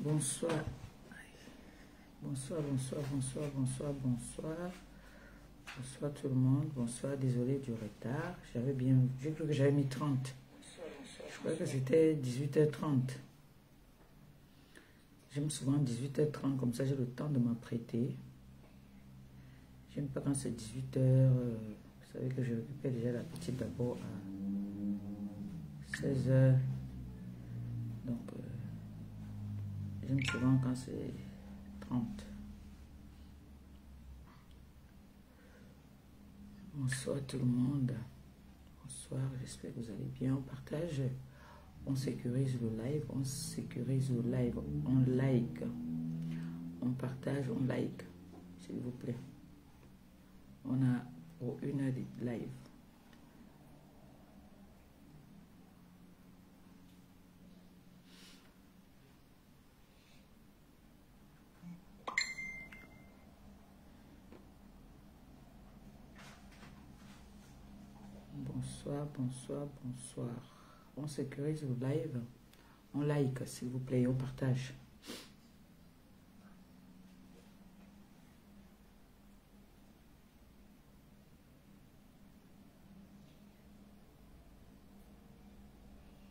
Bonsoir. Bonsoir, bonsoir, bonsoir, bonsoir, bonsoir. Bonsoir tout le monde. Bonsoir, désolé du retard. J'ai cru que j'avais mis 30. Je crois que c'était 18h30. J'aime souvent 18h30, comme ça j'ai le temps de m'apprêter. J'aime pas quand c'est 18h. Vous savez que je récupère déjà la petite d'abord à 16h. Donc, j'aime souvent quand c'est 30. Bonsoir tout le monde. Bonsoir, j'espère que vous allez bien. On partage, on sécurise le live, on sécurise le live, on like, on partage, on like, s'il vous plaît. On a pour 1 heure de live. Bonsoir, bonsoir, bonsoir. On sécurise le live. On like, s'il vous plaît, on partage.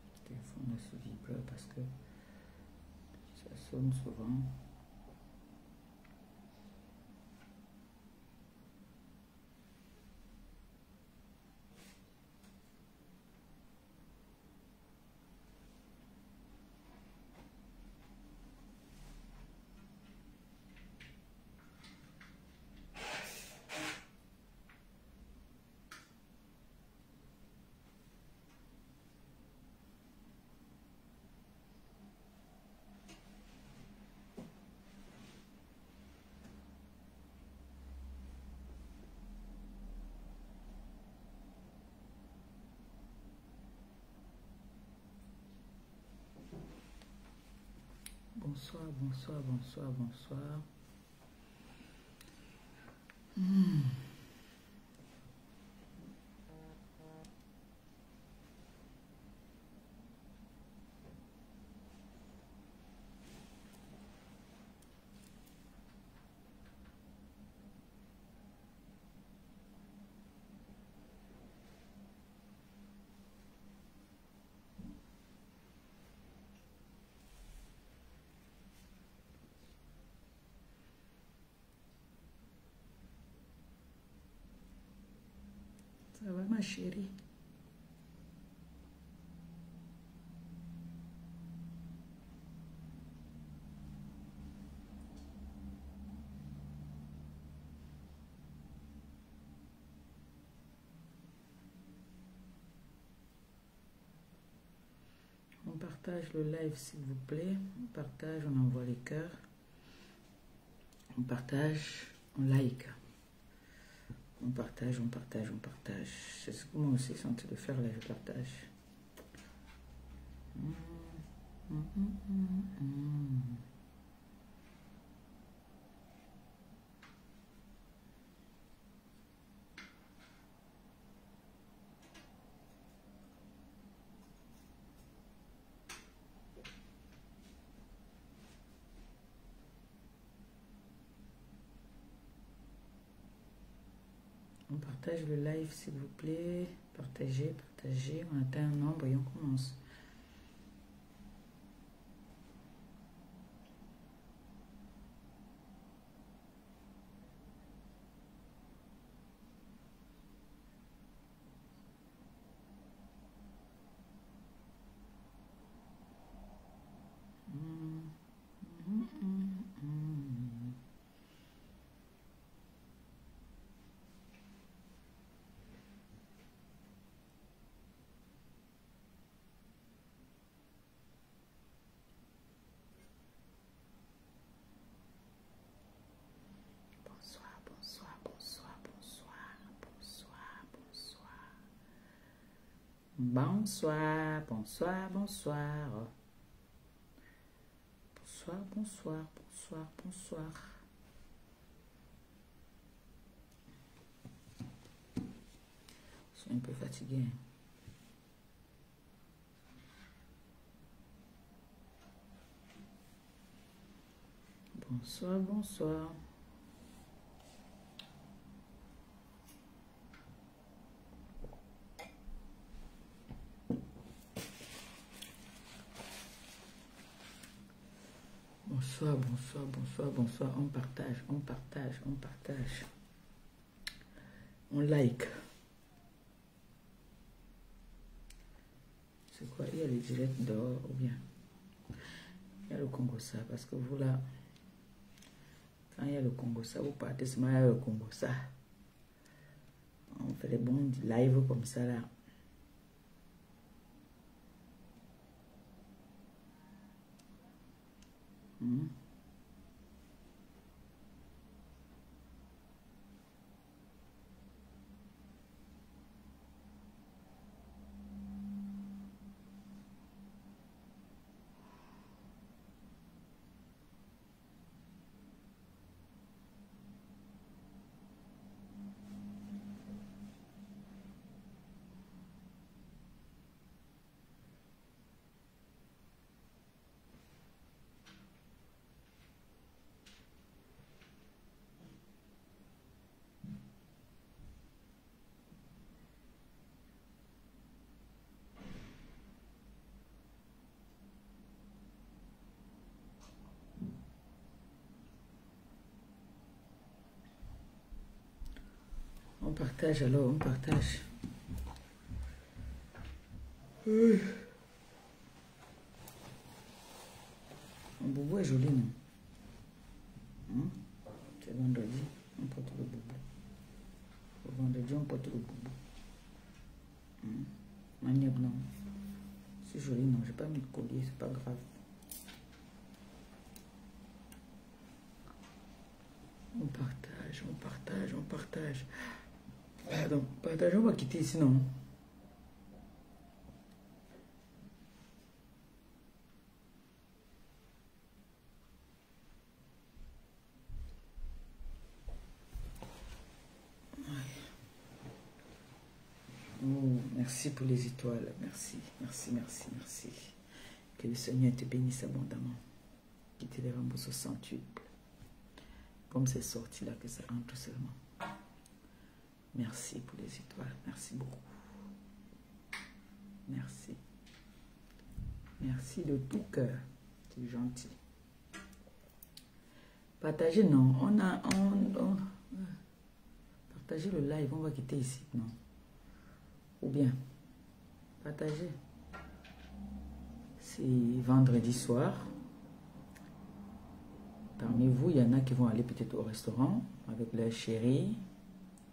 Le téléphone ne se vibre parce que ça sonne souvent. Bonsoir, bonsoir, bonsoir, bonsoir. Ça va ma chérie? On partage le live s'il vous plaît. On partage, on envoie les cœurs. On partage, on like. On partage, on partage, on partage. C'est ce que moi aussi suis en train de faire là, je partage. On partage le live s'il vous plaît. Partagez, partagez. On atteint un nombre et on commence. Bonsoir, bonsoir, bonsoir. Bonsoir, bonsoir, bonsoir, bonsoir. Je suis un peu fatiguée. Bonsoir, bonsoir. Bonsoir, bonsoir, bonsoir, bonsoir. On partage, on partage, on partage. On like. C'est quoi? Il y a les directs dehors ou bien? Il y a le Congo-ça parce que vous là, quand il y a le Congo-ça, vous partez seulement il y a le Congo-ça. On fait des bons lives comme ça là. On partage alors, on partage. Oui. Mon boubou est joli, non? C'est vendredi, on porte le boubou. Le vendredi, on porte le boubou. Manière, non. C'est joli, non? Je n'ai pas mis de collier, c'est pas grave. On partage, on partage, on partage. Pardon, partage, on va quitter ici, non? Oh, merci pour les étoiles. Merci, merci, merci, merci. Que le Seigneur te bénisse abondamment. Qu'il te les rembourse au centuple. Comme c'est sorti là, que ça entre seulement. Merci pour les étoiles. Merci beaucoup. Merci. Merci de tout cœur. C'est gentil. Partagez, non. Partagez le live. On va quitter ici, non. Ou bien, partagez. C'est vendredi soir. Parmi vous, il y en a qui vont aller peut-être au restaurant avec leurs chéris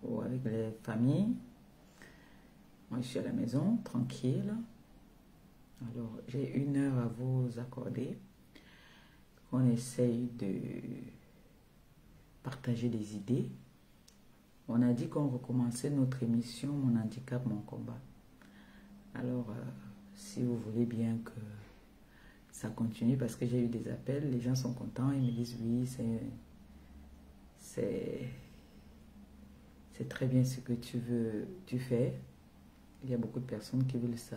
ou avec les familles. Moi, je suis à la maison, tranquille. Alors, j'ai 1 heure à vous accorder. On essaye de partager des idées. On a dit qu'on recommençait notre émission « Mon handicap, mon combat ». Alors, si vous voulez bien que ça continue, parce que j'ai eu des appels, les gens sont contents, ils me disent « Oui, c'est très bien ce que tu fais ». Il y a beaucoup de personnes qui veulent ça,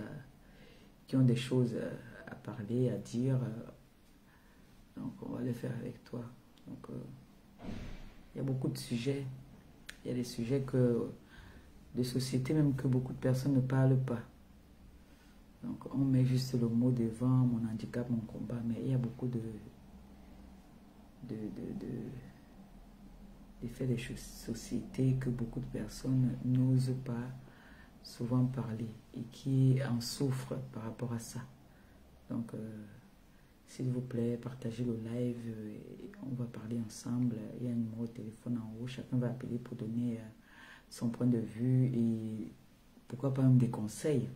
qui ont des choses à parler, à dire. Donc, on va le faire avec toi. Donc, il y a beaucoup de sujets. Il y a des sujets de société même que beaucoup de personnes ne parlent pas. Donc, on met juste le mot devant, mon handicap, mon combat. Mais il y a beaucoup d'effets de société que beaucoup de personnes n'osent pas souvent parler et qui en souffrent par rapport à ça. Donc, s'il vous plaît, partagez le live, on va parler ensemble. Il y a un numéro de téléphone en haut, chacun va appeler pour donner son point de vue et pourquoi pas même des conseils.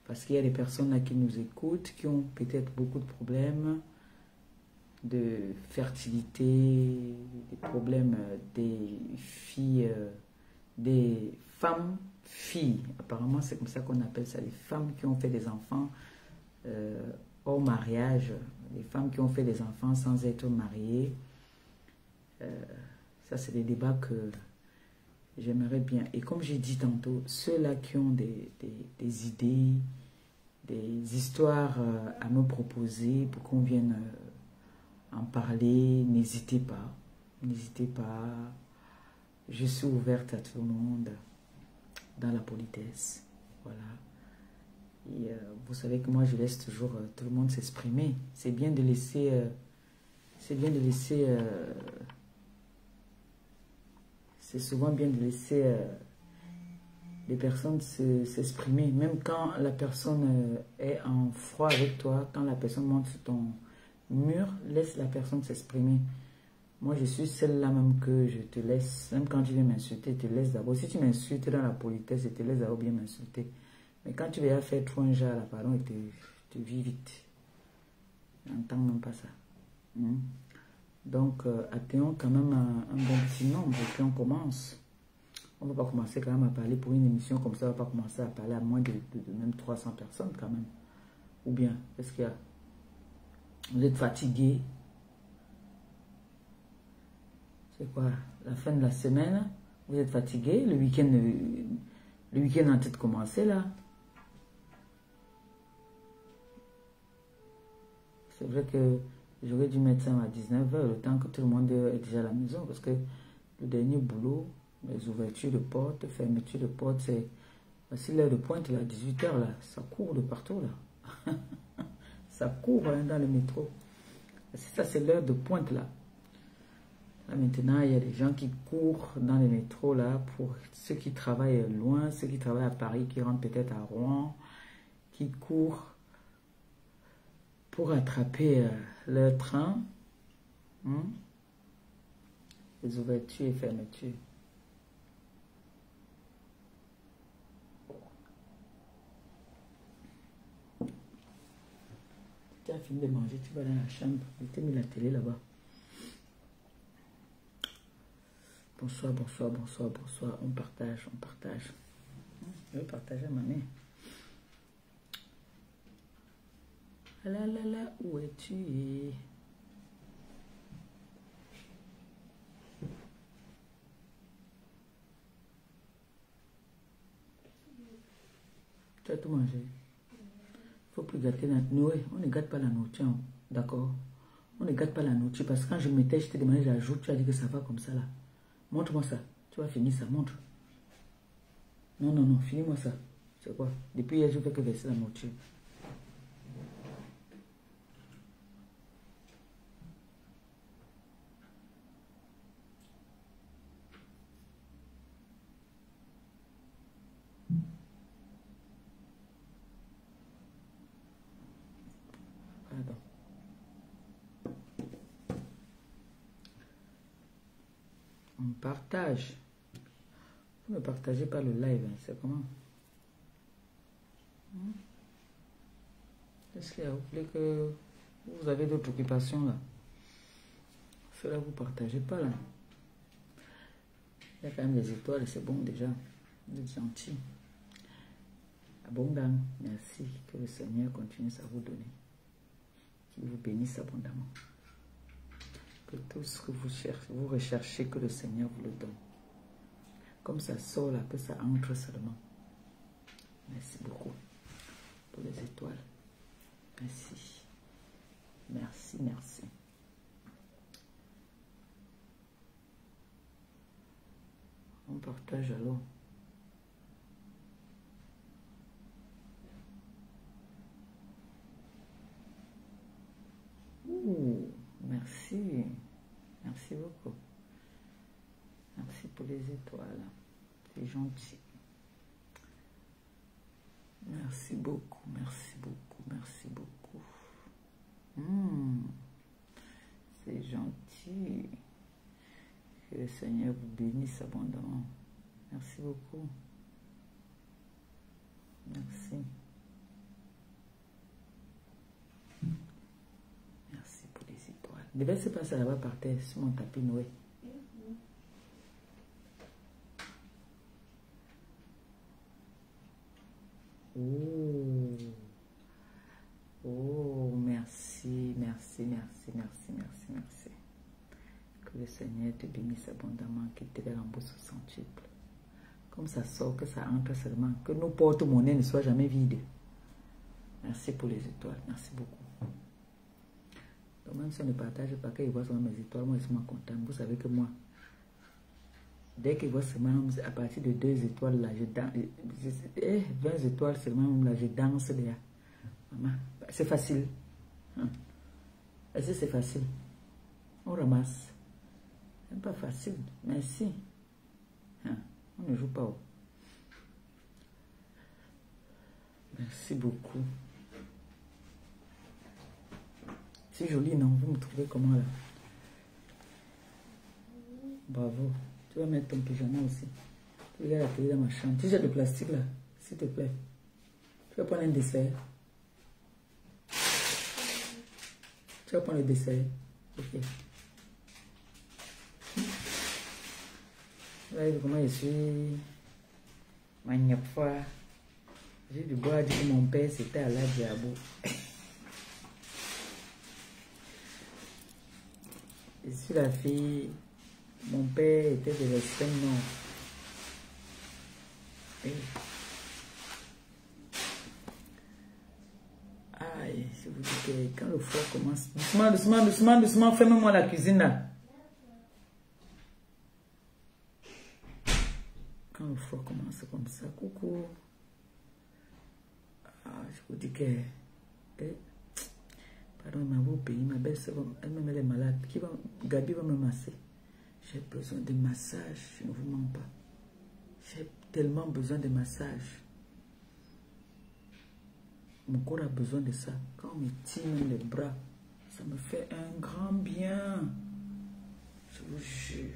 Parce qu'il y a des personnes là qui nous écoutent, qui ont peut-être beaucoup de problèmes de fertilité, des problèmes des filles, des femmes filles. Apparemment, c'est comme ça qu'on appelle ça, les femmes qui ont fait des enfants hors mariage, les femmes qui ont fait des enfants sans être mariées. Ça, c'est des débats que j'aimerais bien. Et comme j'ai dit tantôt, ceux-là qui ont des idées, des histoires à me proposer pour qu'on vienne en parler, n'hésitez pas. N'hésitez pas. Je suis ouverte à tout le monde dans la politesse. Voilà. Et vous savez que moi, je laisse toujours tout le monde s'exprimer. C'est bien de laisser... c'est souvent bien de laisser les personnes s'exprimer. Même quand la personne est en froid avec toi, quand la personne monte sur ton mur, laisse la personne s'exprimer. Moi, je suis celle-là même que je te laisse. Même quand tu viens m'insulter, je te laisse d'abord. Si tu m'insultes dans la politesse, je te laisse d'abord bien m'insulter. Mais quand tu vas faire trop un genre, là, pardon, je te vis vite. Je n'entends même pas ça. Donc, atteignons quand même un bon petit nombre et puis on commence. On ne va pas commencer quand même à parler pour une émission comme ça. On ne va pas commencer à parler à moins de même 300 personnes quand même. Ou bien, est-ce qu'il y a... Vous êtes fatigué? C'est quoi? La fin de la semaine? Vous êtes fatigué? Le week-end est en train de commencer là. C'est vrai que j'aurais dû mettre ça à 19 h, le temps que tout le monde est déjà à la maison. Parce que le dernier boulot, les ouvertures de portes, fermetures de portes, c'est... Voici l'heure de pointe, là, 18 h, là. Ça court de partout, là. Ça court hein, dans le métro. Ça, c'est l'heure de pointe, là. Là. Maintenant, il y a des gens qui courent dans le métro, là, pour ceux qui travaillent loin, ceux qui travaillent à Paris, qui rentrent peut-être à Rouen, qui courent pour attraper leur train. Les ouvertures et fermetures. Tu as fini de manger, tu vas dans la chambre. Je t'ai mis la télé là-bas. Bonsoir, bonsoir, bonsoir, bonsoir. On partage, on partage. Je vais partager ma main. Ah là là là, où es-tu? Tu as tout mangé. Il ne faut plus gâter la nourriture. On ne gâte pas la nourriture. D'accord? On ne gâte pas la nourriture. Parce que quand je mettais, je t'ai demandé j'ajoute. Tu as dit que ça va comme ça là. Montre-moi ça. Tu vas finir ça. Montre. Non, non, non. Finis-moi ça. C'est quoi? Depuis hier, je ne fais que verser la nourriture. Pardon. On partage. Vous ne partagez pas le live, hein. C'est comment? Est-ce qu'il y a, vous voulez que vous avez d'autres occupations là? Cela vous ne partagez pas là. Il y a quand même des étoiles, c'est bon déjà. Vous êtes gentil. Abondant, merci. Que le Seigneur continue à vous donner. Qu'il vous bénisse abondamment. Que tout ce que vous cherchez, vous recherchez, que le Seigneur vous le donne. Comme ça sort là, que ça entre seulement. Merci beaucoup pour les étoiles. Merci. Merci, merci. On partage alors. Ouh, merci. Merci beaucoup. Merci pour les étoiles. C'est gentil. Merci beaucoup, merci beaucoup, merci beaucoup. C'est gentil. Que le Seigneur vous bénisse abondamment. Merci beaucoup. Merci. Merci pour les étoiles. Devait se passer là-bas par terre, sur mon tapis Noé. Oh. Oh, merci, merci, merci, merci, merci, merci. Que le Seigneur te bénisse abondamment, qu'il te rembourse au centuple. Comme ça sort, que ça entre seulement, que nos porte-monnaies ne soient jamais vides. Merci pour les étoiles, merci beaucoup. Même si on ne partage pas, qu'il voit seulement mes étoiles, moi je suis content. Vous savez que moi, dès qu'il voit seulement à partir de 2 étoiles, là, je danse. 20 étoiles seulement, là, je danse déjà. C'est facile. Est-ce que c'est facile? On ramasse. C'est pas facile. Merci. On ne joue pas. Merci beaucoup. C'est joli, non? Vous me trouvez comment là? Bravo. Tu vas mettre ton pyjama aussi. Tu vas la télé dans ma chambre. Tu jettes le plastique là, s'il te plaît. Tu vas prendre un dessert. Tu vas prendre le dessert. Ok. Là, comment je suis magnifique. J'ai du bois dire que mon père c'était à la Diabo. Je suis la fille. Mon père était de l'extrême nord. Aïe, je vous dis que quand le froid commence. Doucement, doucement, doucement, doucement, ferme-moi la cuisine là. Quand le froid commence comme ça, coucou. Je vous dis que. Pardon, ma beau pays, ma belle-sœur, elle-même elle est malade. Gabi va me masser. J'ai besoin de massage, je ne vous mens pas. J'ai tellement besoin de massage. Mon corps a besoin de ça. Quand on me tire les bras, ça me fait un grand bien. Je vous jure.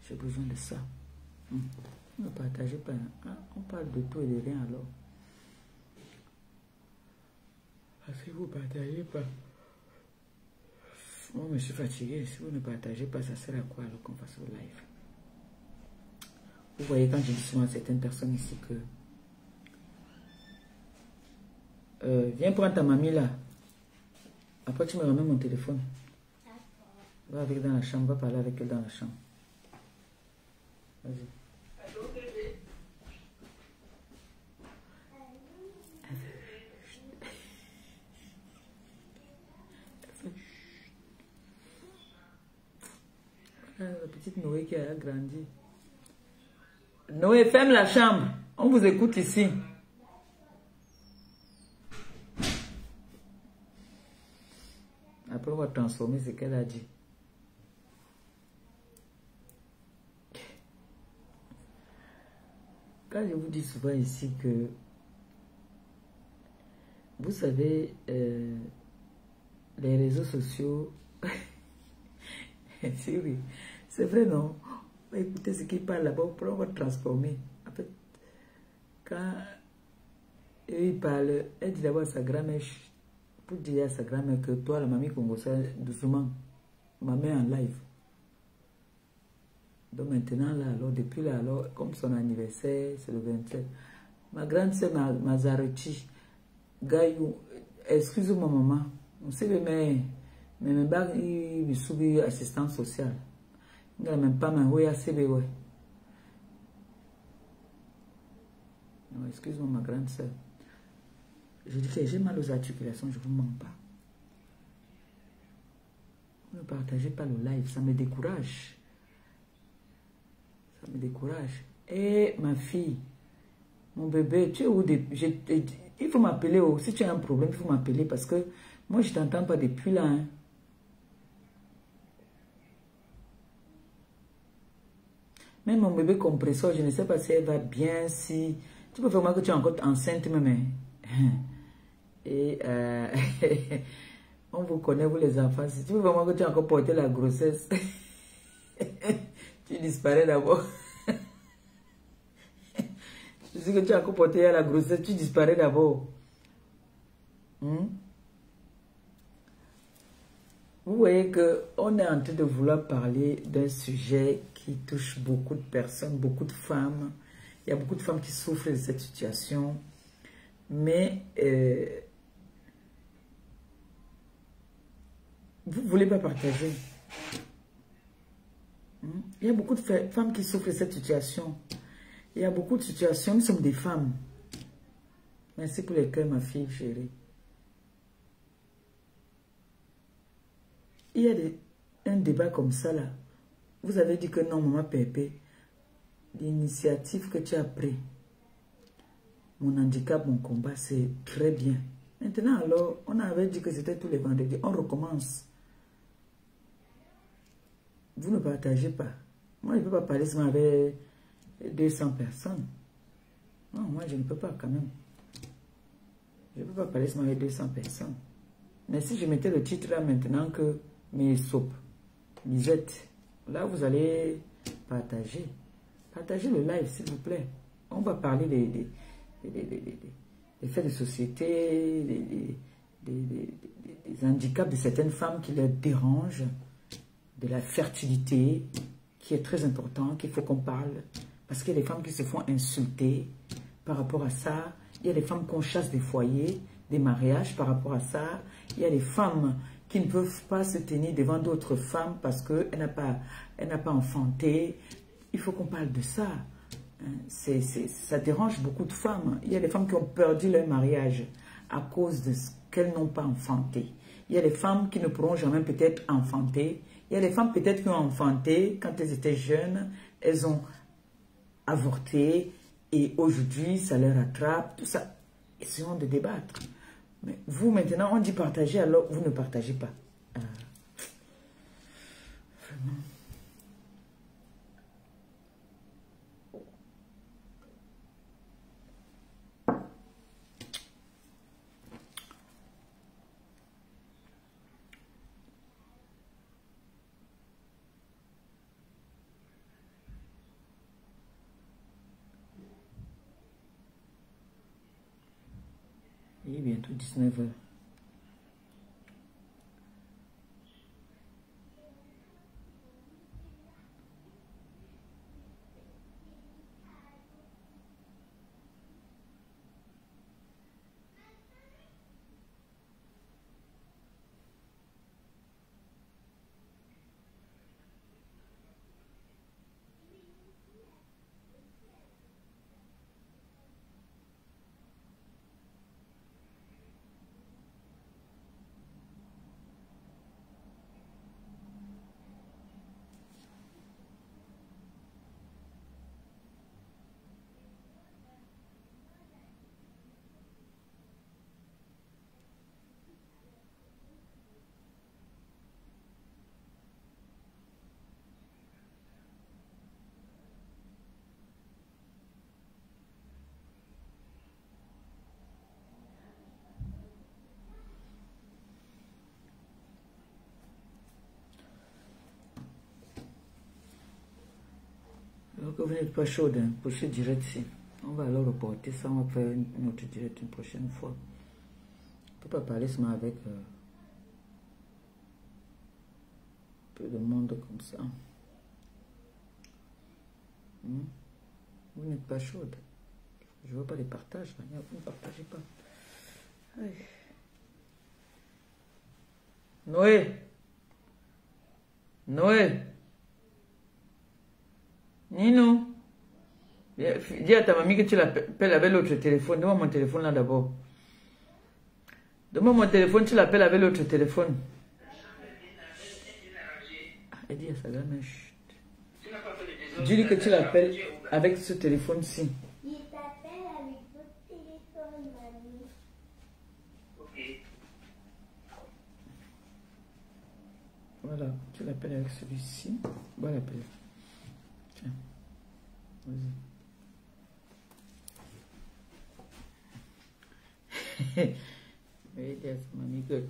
J'ai besoin de ça. Ne partagez pas. Hein? On parle de tout et de rien alors. Parce que vous ne partagez pas. Moi, je suis fatigué. Si vous ne partagez pas, ça sert à quoi alors qu'on fasse le live? Vous voyez, quand je dis souvent à certaines personnes ici que viens prendre ta mamie là. Après, tu me ramènes mon téléphone. Va avec dans la chambre. Va parler avec elle dans la chambre. Vas-y. La petite Noé qui a grandi. Noé, ferme la chambre. On vous écoute ici. Après, on va transformer ce qu'elle a dit. Quand je vous dis souvent ici que, vous savez, les réseaux sociaux, c'est vrai, non? Écoutez ce qu'il parle là-bas, on va transformer. En fait, quand il parle, elle dit d'abord à sa grand-mère, pour dire à sa grand-mère que toi, la mamie congolaise, doucement, ma mère en live. Donc maintenant, là, alors, depuis là, alors, comme son anniversaire, c'est le 27, ma grande sœur Mazaruti, Gaïou, excusez-moi maman, on sait mais il subit assistance sociale. Il n'a même pas ma CB, non, excuse-moi ma grande sœur. Je dis que j'ai mal aux articulations, je ne vous mens pas. Ne partagez pas le live, ça me décourage. Ça me décourage. Et ma fille, mon bébé, tu es où? Il faut m'appeler. Si tu as un problème, il faut m'appeler parce que moi, je ne t'entends pas depuis là. Hein. Même mon bébé compresseur, je ne sais pas si elle va bien, si... Tu peux faire moi que tu es encore enceinte même. Et on vous connaît, vous les enfants. Si tu veux vraiment que tu as encore porté la grossesse, tu disparais d'abord. Je sais que tu as encore porté la grossesse, tu disparais d'abord. Vous voyez qu'on est en train de vouloir parler d'un sujet qui touche beaucoup de personnes, beaucoup de femmes. Il y a beaucoup de femmes qui souffrent de cette situation. Mais vous ne voulez pas partager. Il y a beaucoup de femmes qui souffrent de cette situation. Il y a beaucoup de situations. Nous sommes des femmes. Merci pour les cœurs, ma fille chérie. il y a un débat comme ça là. Vous avez dit que non, maman Pépé, l'initiative que tu as pris, mon handicap, mon combat, c'est très bien. Maintenant, alors, on avait dit que c'était tous les vendredis. On recommence. Vous ne partagez pas. Moi, je ne peux pas parler seulement avec 200 personnes. Non, moi, je ne peux pas quand même. Je ne peux pas parler seulement avec 200 personnes. Mais si je mettais le titre là maintenant que mes soupes, Lisette, là, vous allez partager. Partagez le live, s'il vous plaît. On va parler des faits de société, des handicaps de certaines femmes qui les dérangent, de la fertilité, qui est très important, qu'il faut qu'on parle. Parce qu'il y a des femmes qui se font insulter par rapport à ça. Il y a des femmes qu'on chasse des foyers, des mariages par rapport à ça. Il y a des femmes qui ne peuvent pas se tenir devant d'autres femmes parce qu'elle n'a pas enfanté. Il faut qu'on parle de ça. Ça dérange beaucoup de femmes. Il y a des femmes qui ont perdu leur mariage à cause de ce qu'elles n'ont pas enfanté. Il y a des femmes qui ne pourront jamais peut-être enfanter. Il y a des femmes peut-être qui ont enfanté quand elles étaient jeunes. Elles ont avorté et aujourd'hui ça les rattrape. Tout ça, essayons de débattre. Mais vous maintenant, on dit partager alors vous ne partagez pas. Vraiment. Il est bientôt 19 h. Donc vous n'êtes pas chaude hein, pour ce direct ci. On va alors reporter ça, on va faire une autre direct une prochaine fois. On ne peut pas parler seulement avec peu de monde comme ça. Vous n'êtes pas chaude. Je ne veux pas les partages. Vous ne partagez pas. Aïe. Noé. Noé. Nino. Dis à ta mamie que tu l'appelles avec l'autre téléphone. Donne-moi mon téléphone là d'abord. Donne-moi mon téléphone, tu l'appelles avec l'autre téléphone. Elle dit à sa gamme, dis-lui que tu l'appelles avec ce téléphone-ci. Il t'appelle avec votre téléphone, mamie. Ok. Voilà, tu l'appelles avec celui-ci. Voilà, l'appelle. Tiens. Vas-y. Oui, yes, mommy, good.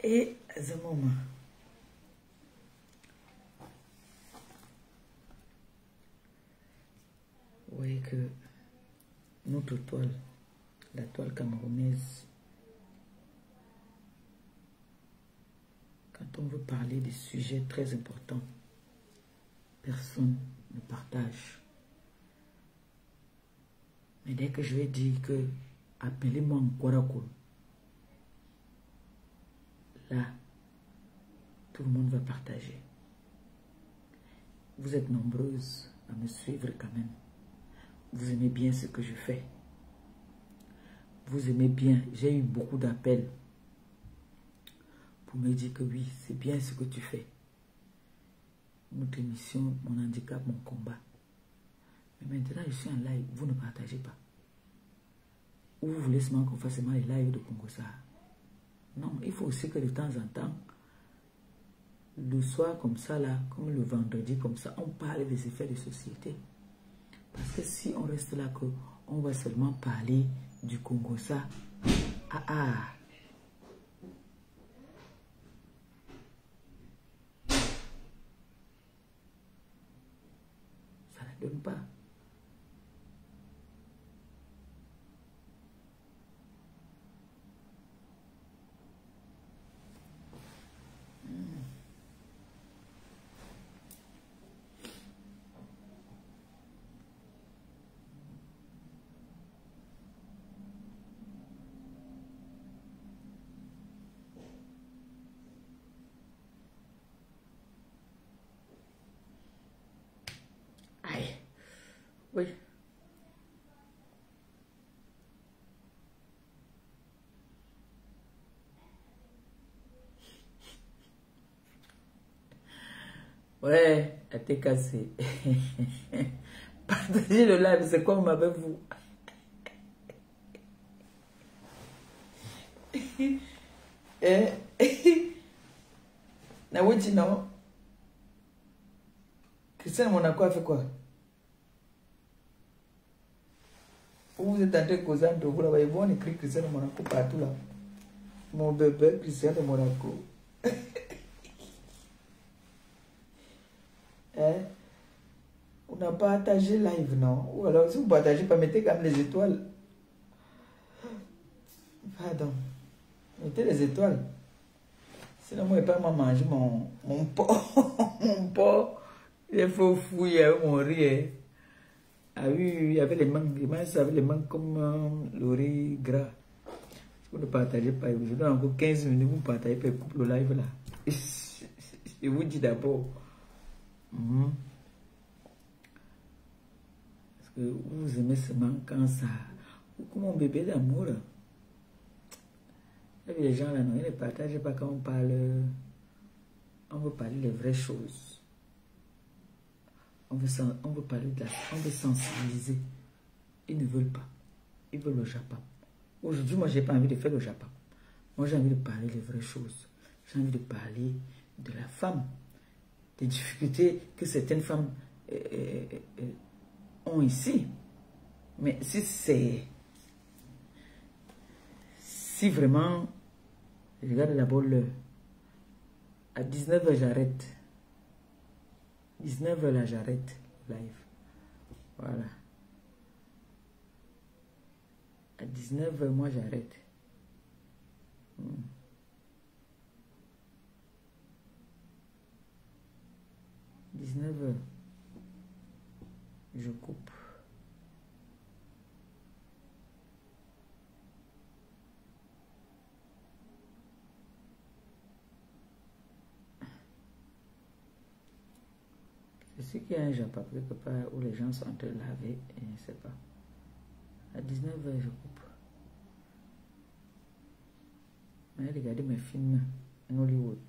Et à ce moment, vous voyez que notre toile, la toile camerounaise, quand on veut parler des sujets très importants, personne ne partage. Mais dès que je vais dire que appelez-moi en Kwarakul, là, tout le monde va partager. Vous êtes nombreuses à me suivre quand même. Vous aimez bien ce que je fais. Vous aimez bien. J'ai eu beaucoup d'appels pour me dire que oui, c'est bien ce que tu fais. Notre émission, mon handicap, mon combat. Mais maintenant, je suis en live. Vous ne partagez pas. Ou vous voulez seulement qu'on fasse seulement les lives de Congo Sahara. Non, il faut aussi que de temps en temps, le soir comme ça, là, comme le vendredi comme ça, on parle des effets de société. Parce que si on reste là, que on va seulement parler du Congo Sahara, ça ne donne pas. Aïe. Oui. Ouais, elle t'est cassée. Partagez le live, c'est comme avec vous. Nawiti, non? Christiane Monaco a fait quoi? Vous êtes en train de causer entre vous là-bas. Ils vont écrire Christiane Monaco partout là. Mon bébé, Christiane Monaco. On n'a pas partagé live, non? Ou alors, si vous partagez pas, mettez quand même les étoiles. Pardon. Mettez les étoiles. Sinon, moi, je ne vais pas manger mon porc. Mon porc. Il faut fouiller mon riz. Ah oui, il y avait les mangues. Les mangues, ça avait les mangues comme le riz gras. Vous ne partagez pas. Je vous donne encore 15 minutes. Vous partagez pas le live là. Je vous dis d'abord. Parce que vous aimez seulement quand ça. Comme mon bébé d'amour. Les gens là, non, ils ne partagent pas quand on parle. On veut parler des vraies choses. On veut parler de la. On veut sensibiliser. Ils ne veulent pas. Ils veulent le Japon. Aujourd'hui, moi, je n'ai pas envie de faire le Japon. Moi, j'ai envie de parler des vraies choses. J'ai envie de parler de la femme. Des difficultés que certaines femmes ont ici. Mais si c'est... Si vraiment... Je regarde d'abord l'heure. À 19h, j'arrête. 19h, là, j'arrête live. Voilà. À 19h, moi, j'arrête. 19h, je coupe. Je sais qu'il y a un Japon quelque part où les gens sont en train de laver et je ne sais pas. À 19h, je coupe. Mais regardez mes films en Hollywood.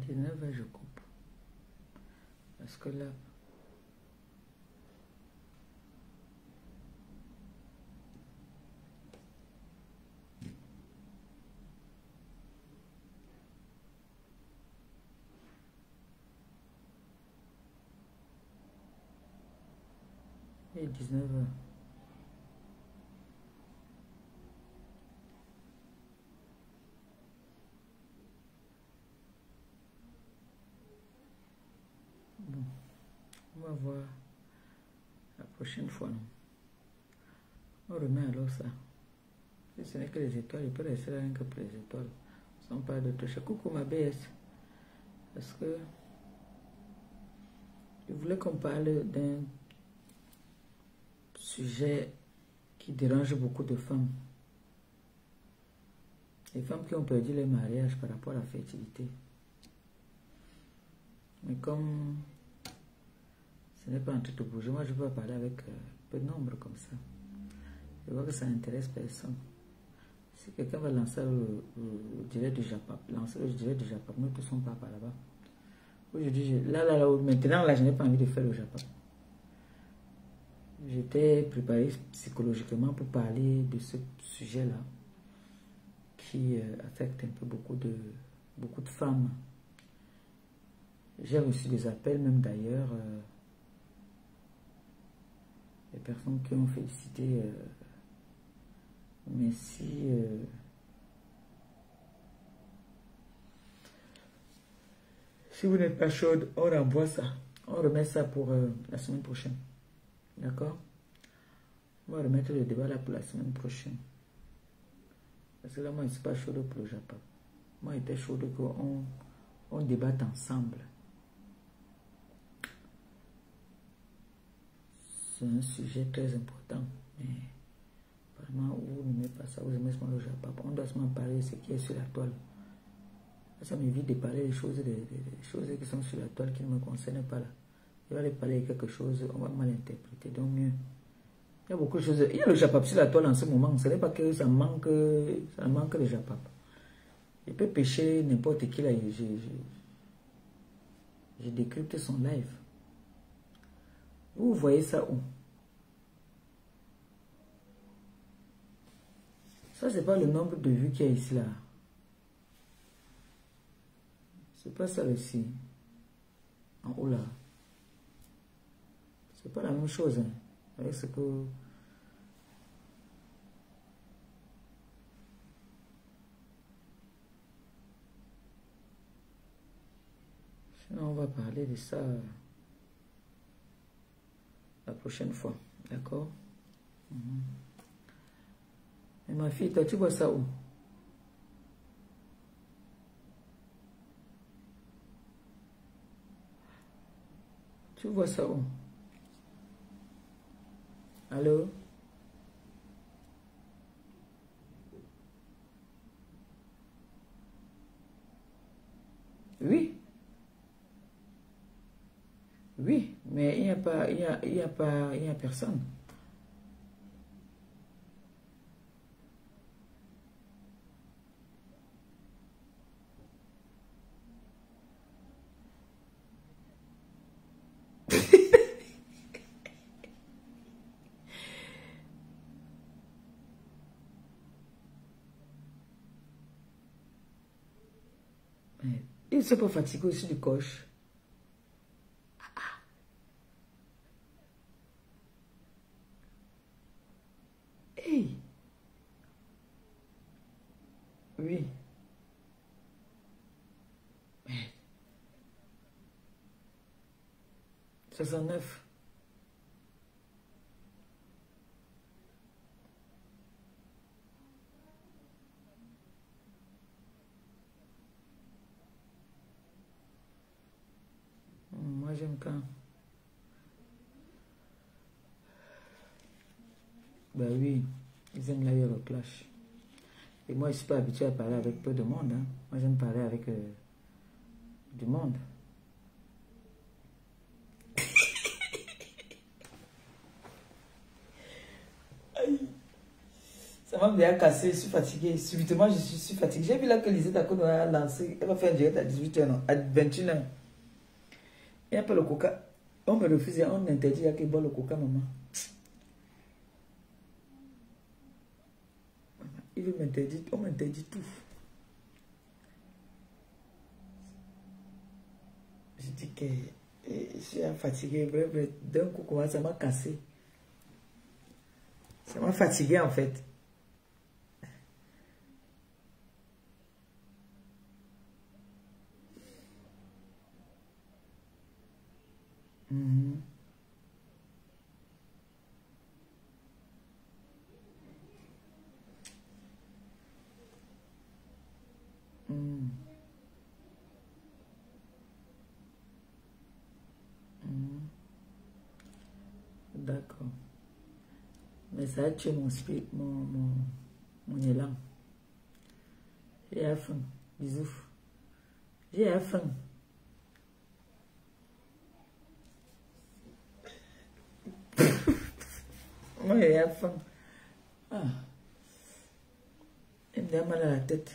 19h, je coupe. Parce que là... Il est 19h. Bon, on va voir la prochaine fois. Non? On remet alors ça. Si ce n'est que les étoiles, il peut rester là rien que pour les étoiles. Sans pas de toucher. Coucou ma BS. Parce que je voulais qu'on parle d'un sujet qui dérange beaucoup de femmes. Les femmes qui ont perdu leur mariage par rapport à la fertilité. Mais comme ce n'est pas un truc de bouger, moi je peux parler avec peu de nombre comme ça. Je vois que ça n'intéresse personne. Si quelqu'un va lancer le direct du Japon, nous tous sommes pas par là-bas. Aujourd'hui, maintenant là, je n'ai pas envie de faire le Japon. J'étais préparé psychologiquement pour parler de ce sujet-là qui affecte un peu beaucoup de femmes. J'ai reçu des appels même d'ailleurs, des personnes qui ont félicité, mais si vous n'êtes pas chaude, on renvoie ça, on remet ça pour la semaine prochaine. D'accord? On va remettre le débat là pour la semaine prochaine. Parce que là, moi, je ne suis pas chaude pour le Japon. Moi, j'étais chaude qu'on débatte ensemble. C'est un sujet très important. Mais apparemment, vous n'aimez pas ça, vous aimez seulement le Japon. On doit seulement parler de ce qui est sur la toile. Ça m'évite de parler des choses qui sont sur la toile qui ne me concernent pas là. Je vais aller parler de quelque chose, on va mal interpréter, donc mieux. Il y a beaucoup de choses. Il y a le Japap sur la toile en ce moment. Ce n'est pas que ça manque de Japap. Je peux pêcher n'importe qui là. Je décrypte son live. Vous voyez ça où? Ça, c'est pas le nombre de vues qu'il y a ici là. C'est pas ça ici. En haut là. C'est pas la même chose. Hein. Avec ce que... Sinon, on va parler de ça la prochaine fois. D'accord? Mais ma fille, toi, tu vois ça où? Tu vois ça où? Allô? Oui. Oui, mais il n'y a pas, il y a personne. Il ne s'est pas fatigué aussi du coche. Hey. Oui. 69. Moi, j'aime quand. Ben oui, ils aiment la au clash. Et moi, je ne suis pas habitué à parler avec peu de monde. Hein. Moi, j'aime parler avec du monde. Ça m'a déjà cassé, je suis fatiguée. Subitement, je suis fatiguée. J'ai vu là que Lisette a lancé. Elle va faire un direct à 18h, non, à 21h. Et un peu le coca. On me refuse, on m'interdit à qu'il boit le coca, maman. Il veut m'interdire, on m'interdit tout. Je dis que je suis fatiguée. D'un coup, comment ça m'a cassé. Ça m'a fatiguée en fait. D'accord. Mais ça a tué mon élan. J'ai faim. Bisous. J'ai faim. Moi, j'ai faim. Ah. Il me donne mal à la tête.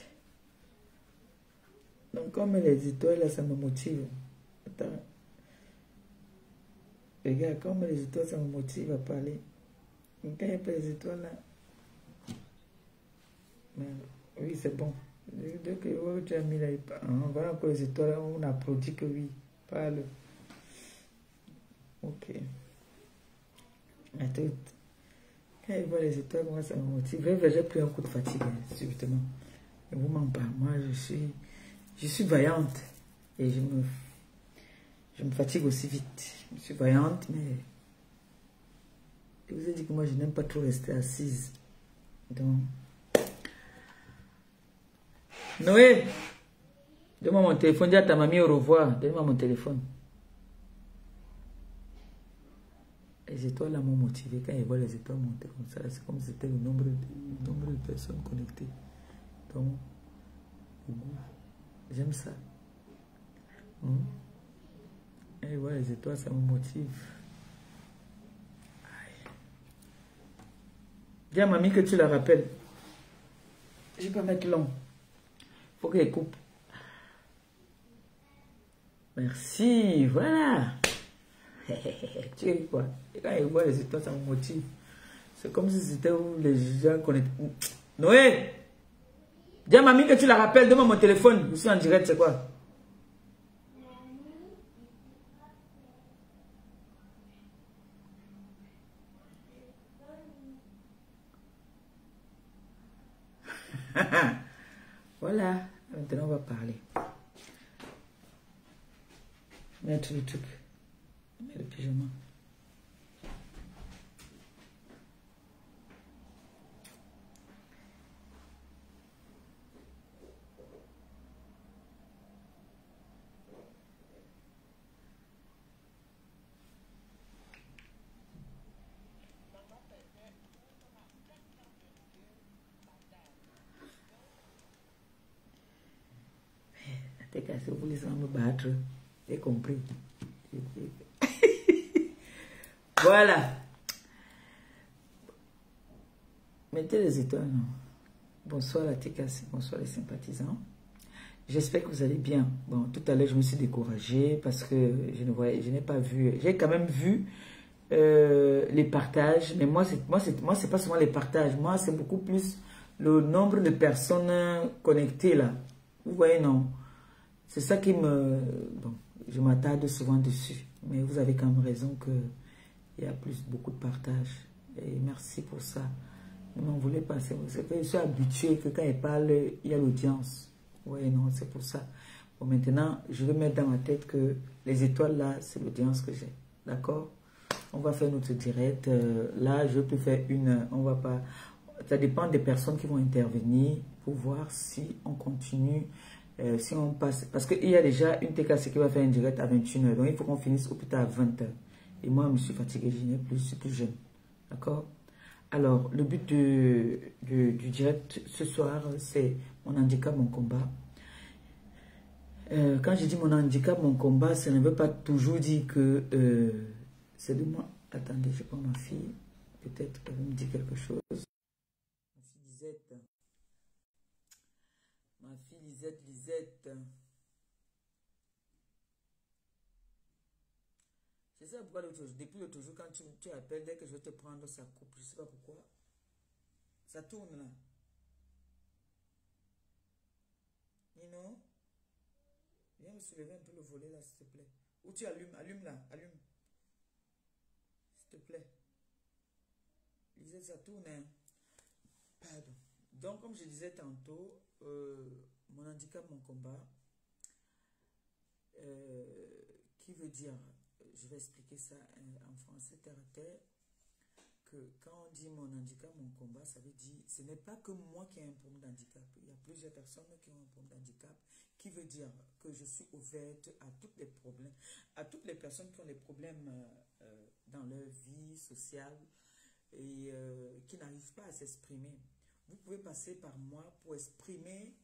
Donc, comme les étoiles, là, ça me motive. Attends. Regarde, comme les étoiles, ça me motive à parler. Donc, quand il n'y a pas les étoiles, là. Mais, oui, c'est bon. Dès que tu as mis là, voilà encore les étoiles, on applaudit que oui. Parle. Ok. Attends. Quand il voit les étoiles, moi, ça me motive. J'ai pris un coup de fatigue, subitement. Ne vous ment pas. Moi, je suis vaillante. Et je me fatigue aussi vite. Je suis vaillante, mais je vous ai dit que moi, je n'aime pas trop rester assise. Donc, Noé, donne-moi mon téléphone. Dis à ta mamie au revoir. Donne-moi mon téléphone. Les étoiles là m'ont motivé. Quand ils voient les étoiles monter comme ça, c'est comme si c'était le nombre de personnes connectées. Donc, j'aime ça. Et voilà, les étoiles, ça me motive. Aïe. Dis à mamie que tu la rappelles. Je ne vais pas mettre long. Il faut qu'elle coupe. Merci, voilà. Tu es quoi? Et quand elle voit les étoiles, ça me motive. C'est comme si c'était où les gens connectés. Noé! Dis à mamie que tu la rappelles. Donne-moi mon téléphone. Je suis en direct, c'est quoi? Voilà, maintenant on va parler. Mettre le truc. Mettre le pyjama. T'es cassé, vous voulez me battre. T'as compris. Voilà. Mettez les étoiles. Non. Bonsoir la TKC, bonsoir les sympathisants. J'espère que vous allez bien. Bon, tout à l'heure, je me suis découragée parce que je n'ai pas vu. J'ai quand même vu les partages, mais moi, c'est pas seulement les partages. Moi, c'est beaucoup plus le nombre de personnes connectées là. Vous voyez, non? C'est ça qui me... Bon, je m'attarde souvent dessus. Mais vous avez quand même raison qu'il y a beaucoup de partages. Et merci pour ça. Ne m'en voulez pas. C'est que je suis habituée que quand il parle, il y a l'audience. Oui, non, c'est pour ça. Bon, maintenant, je vais mettre dans ma tête que les étoiles là, c'est l'audience que j'ai. D'accord? On va faire notre direct. Là, je peux faire une... On va pas... Ça dépend des personnes qui vont intervenir pour voir si on continue... si on passe, parce qu'il y a déjà une TKC qui va faire un direct à 21h, donc il faut qu'on finisse au plus tard à 20h. Et moi, je me suis fatiguée, je suis plus jeune. D'accord? Alors, le but du direct ce soir, c'est mon handicap, mon combat. Quand je dis mon handicap, mon combat, ça ne veut pas toujours dire que c'est de moi. Attendez, je prends ma fille. Peut-être qu'elle me dit quelque chose. Ma fille disait sais pas pourquoi depuis l'autre jour, quand tu appelles, dès que je vais te prendre, ça coupe. Je sais pas pourquoi. Ça tourne là. Nino, viens me soulever un peu le volet là, s'il te plaît. Ou tu allumes, allume là, allume. S'il te plaît. Lisette, ça tourne, hein. Pardon. Donc, comme je disais tantôt, mon handicap, mon combat, qui veut dire, je vais expliquer ça en français terre à terre, que quand on dit mon handicap, mon combat, ça veut dire, ce n'est pas que moi qui ai un problème d'handicap. Il y a plusieurs personnes qui ont un problème d'handicap, qui veut dire que je suis ouverte à tous les problèmes, à toutes les personnes qui ont des problèmes dans leur vie sociale et qui n'arrivent pas à s'exprimer. Vous pouvez passer par moi pour exprimer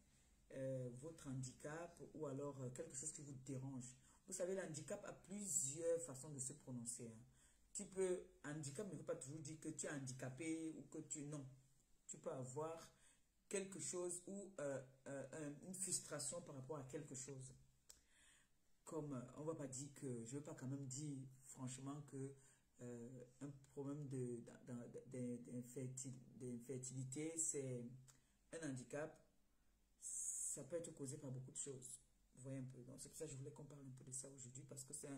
votre handicap ou alors quelque chose qui vous dérange. Vous savez, l'handicap a plusieurs façons de se prononcer. Hein. Tu peux, handicap ne veut pas toujours dire que tu es handicapé ou que tu, non. Tu peux avoir quelque chose ou une frustration par rapport à quelque chose. Comme, on ne va pas dire que, je ne veux pas quand même dire franchement que un problème d'infertilité, c'est un handicap. Ça peut être causé par beaucoup de choses. Vous voyez un peu. Donc c'est pour ça que je voulais qu'on parle un peu de ça aujourd'hui, parce que c'est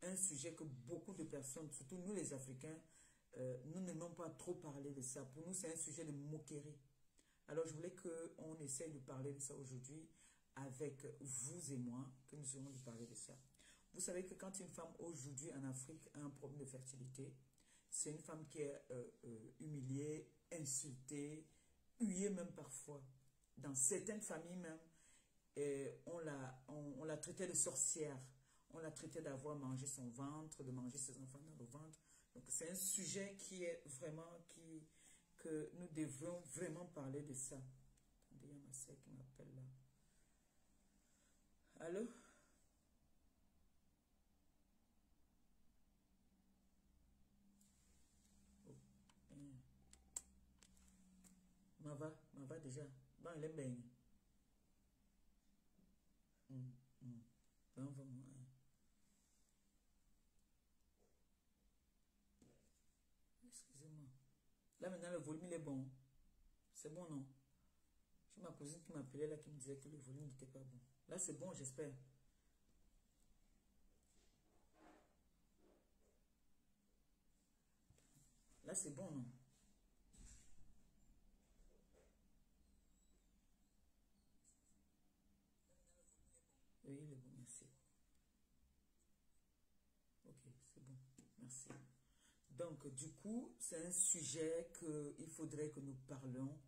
un sujet que beaucoup de personnes, surtout nous les Africains, nous n'aimons pas trop parler de ça. Pour nous, c'est un sujet de moquerie. Alors, je voulais qu'on essaye de parler de ça aujourd'hui avec vous et moi, que nous allons parler de ça. Vous savez que quand une femme aujourd'hui en Afrique a un problème de fertilité, c'est une femme qui est humiliée, insultée, huée même parfois. Dans certaines familles même, on l'a traitée de sorcière. On l'a traité d'avoir mangé son ventre, de manger ses enfants dans le ventre. Donc c'est un sujet qui est vraiment, que nous devons vraiment parler de ça. Attendez, il y a ma sœur qui m'appelle là. Allô? Oh. Mava déjà. Bon, elle est baigne. Vraiment, hein. Excusez-moi. Là, maintenant, le volume, il est bon. C'est bon, non? J'ai ma cousine qui m'appelait là, qui me disait que le volume n'était pas bon. Là, c'est bon, j'espère. Là, c'est bon, non? Oui, il est bon, merci. Ok, c'est bon, merci. Donc, du coup, c'est un sujet qu'il faudrait que nous parlions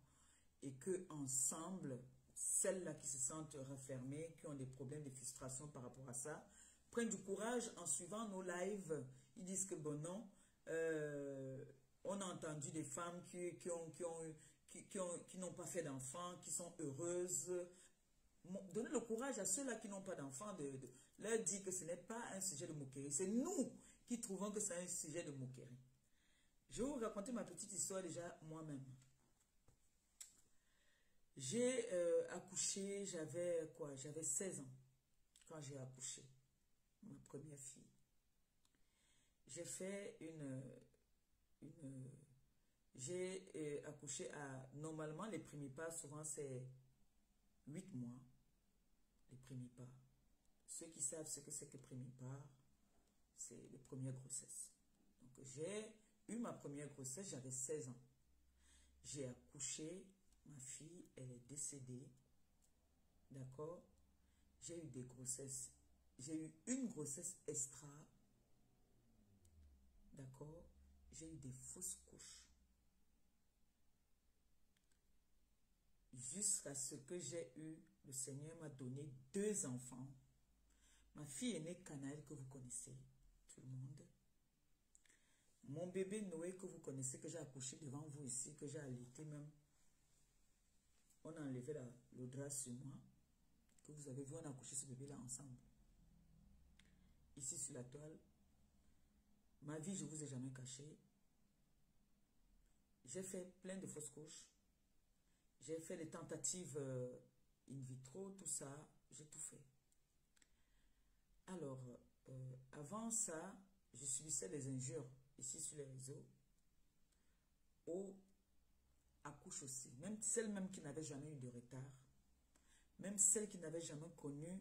et que ensemble, celles-là qui se sentent renfermées, qui ont des problèmes de frustration par rapport à ça, prennent du courage en suivant nos lives. Ils disent que bon non, on a entendu des femmes qui n'ont pas fait d'enfants, qui sont heureuses. Donnez le courage à ceux-là qui n'ont pas d'enfants de leur dire que ce n'est pas un sujet de moquerie. C'est nous qui trouvons que c'est un sujet de moquerie. Je vais vous raconter ma petite histoire déjà moi-même. J'ai accouché, j'avais quoi? J'avais 16 ans quand j'ai accouché ma première fille. J'ai fait j'ai accouché à, normalement les primipas, souvent c'est 8 mois, les primipas. Ceux qui savent ce que c'est que primipas, c'est les premières grossesses. Donc j'ai eu ma première grossesse, j'avais 16 ans. J'ai accouché, ma fille, elle est décédée. D'accord? J'ai eu des grossesses. J'ai eu une grossesse extra. D'accord? J'ai eu des fausses couches. Jusqu'à ce que j'ai eu, le Seigneur m'a donné 2 enfants. Ma fille est née Canaël, que vous connaissez, tout le monde. Mon bébé Noé, que vous connaissez, que j'ai accouché devant vous ici, que j'ai allaité même. On a enlevé le drap sur moi, que vous avez vu, on a accouché ce bébé-là ensemble. Ici sur la toile. Ma vie, je ne vous ai jamais caché. J'ai fait plein de fausses couches. J'ai fait des tentatives in vitro, tout ça. J'ai tout fait. Alors, avant ça, je subissais des injures ici sur les réseaux, ou accouche aussi. Même celles même qui n'avaient jamais eu de retard, même celles qui n'avaient jamais connu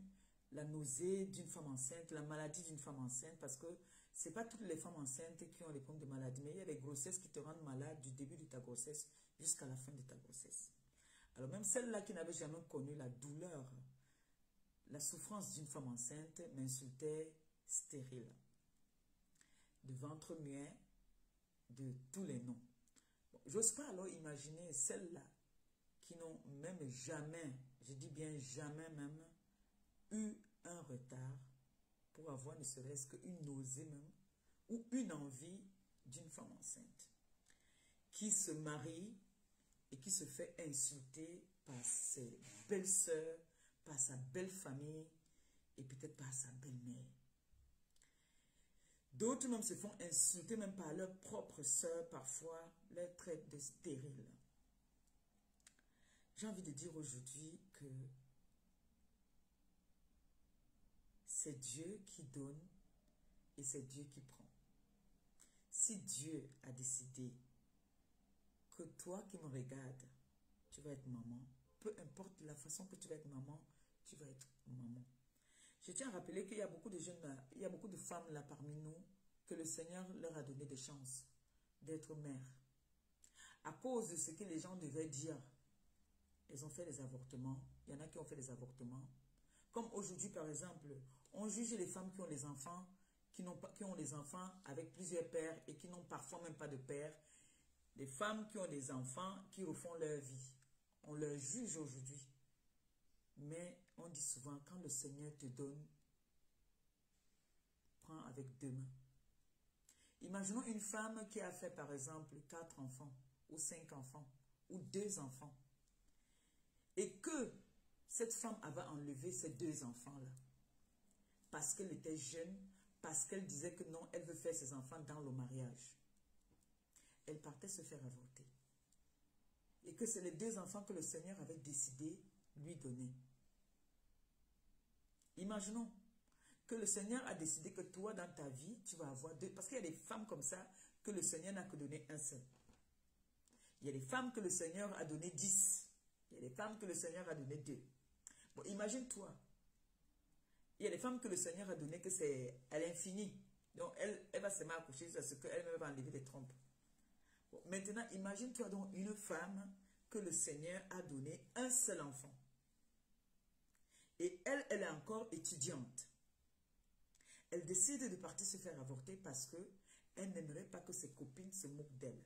la nausée d'une femme enceinte, la maladie d'une femme enceinte, parce que ce n'est pas toutes les femmes enceintes qui ont des problèmes de maladie, mais il y a des grossesses qui te rendent malade du début de ta grossesse jusqu'à la fin de ta grossesse. Alors même celles-là qui n'avaient jamais connu la douleur, la souffrance d'une femme enceinte m'insultaient stérile, de ventre muet, de tous les noms. Bon, j'ose pas alors imaginer celles-là qui n'ont même jamais, je dis bien jamais même, eu un retard pour avoir ne serait-ce qu'une nausée même, ou une envie d'une femme enceinte, qui se marie et qui se fait insulter par ses belles-sœurs, par sa belle famille et peut-être par sa belle-mère. D'autres même se font insulter même par leurs propres sœurs, parfois les traitent de stériles. J'ai envie de dire aujourd'hui que c'est Dieu qui donne et c'est Dieu qui prend. Si Dieu a décidé que toi qui me regardes, tu vas être maman, peu importe la façon que tu vas être maman, tu vas être maman. Je tiens à rappeler qu'il y a beaucoup de jeunes, il y a beaucoup de femmes là parmi nous que le Seigneur leur a donné des chances d'être mères. À cause de ce que les gens devaient dire, elles ont fait des avortements. Il y en a qui ont fait des avortements. Comme aujourd'hui, par exemple, on juge les femmes qui ont les enfants, qui ont des enfants avec plusieurs pères et qui n'ont parfois même pas de père. Les femmes qui ont des enfants, qui refont leur vie. On leur juge aujourd'hui. Mais on dit souvent, quand le Seigneur te donne, prends avec 2 mains. Imaginons une femme qui a fait par exemple 4 enfants, ou 5 enfants, ou 2 enfants. Et que cette femme avait enlevé ces 2 enfants-là. Parce qu'elle était jeune, parce qu'elle disait que non, elle veut faire ses enfants dans le mariage. Elle partait se faire avorter. Et que c'est les 2 enfants que le Seigneur avait décidé lui donner. Imaginons que le Seigneur a décidé que toi, dans ta vie, tu vas avoir 2. Parce qu'il y a des femmes comme ça que le Seigneur n'a que donné un seul. Il y a des femmes que le Seigneur a donné 10. Il y a des femmes que le Seigneur a donné 2. Bon, imagine-toi. Il y a des femmes que le Seigneur a donné que c'est à l'infini. Donc, elle va se mettre à coucher parce qu'elle-même va enlever les trompes. Bon, maintenant, imagine-toi donc une femme que le Seigneur a donné un seul enfant. Et elle est encore étudiante. Elle décide de partir se faire avorter parce qu'elle n'aimerait pas que ses copines se moquent d'elle.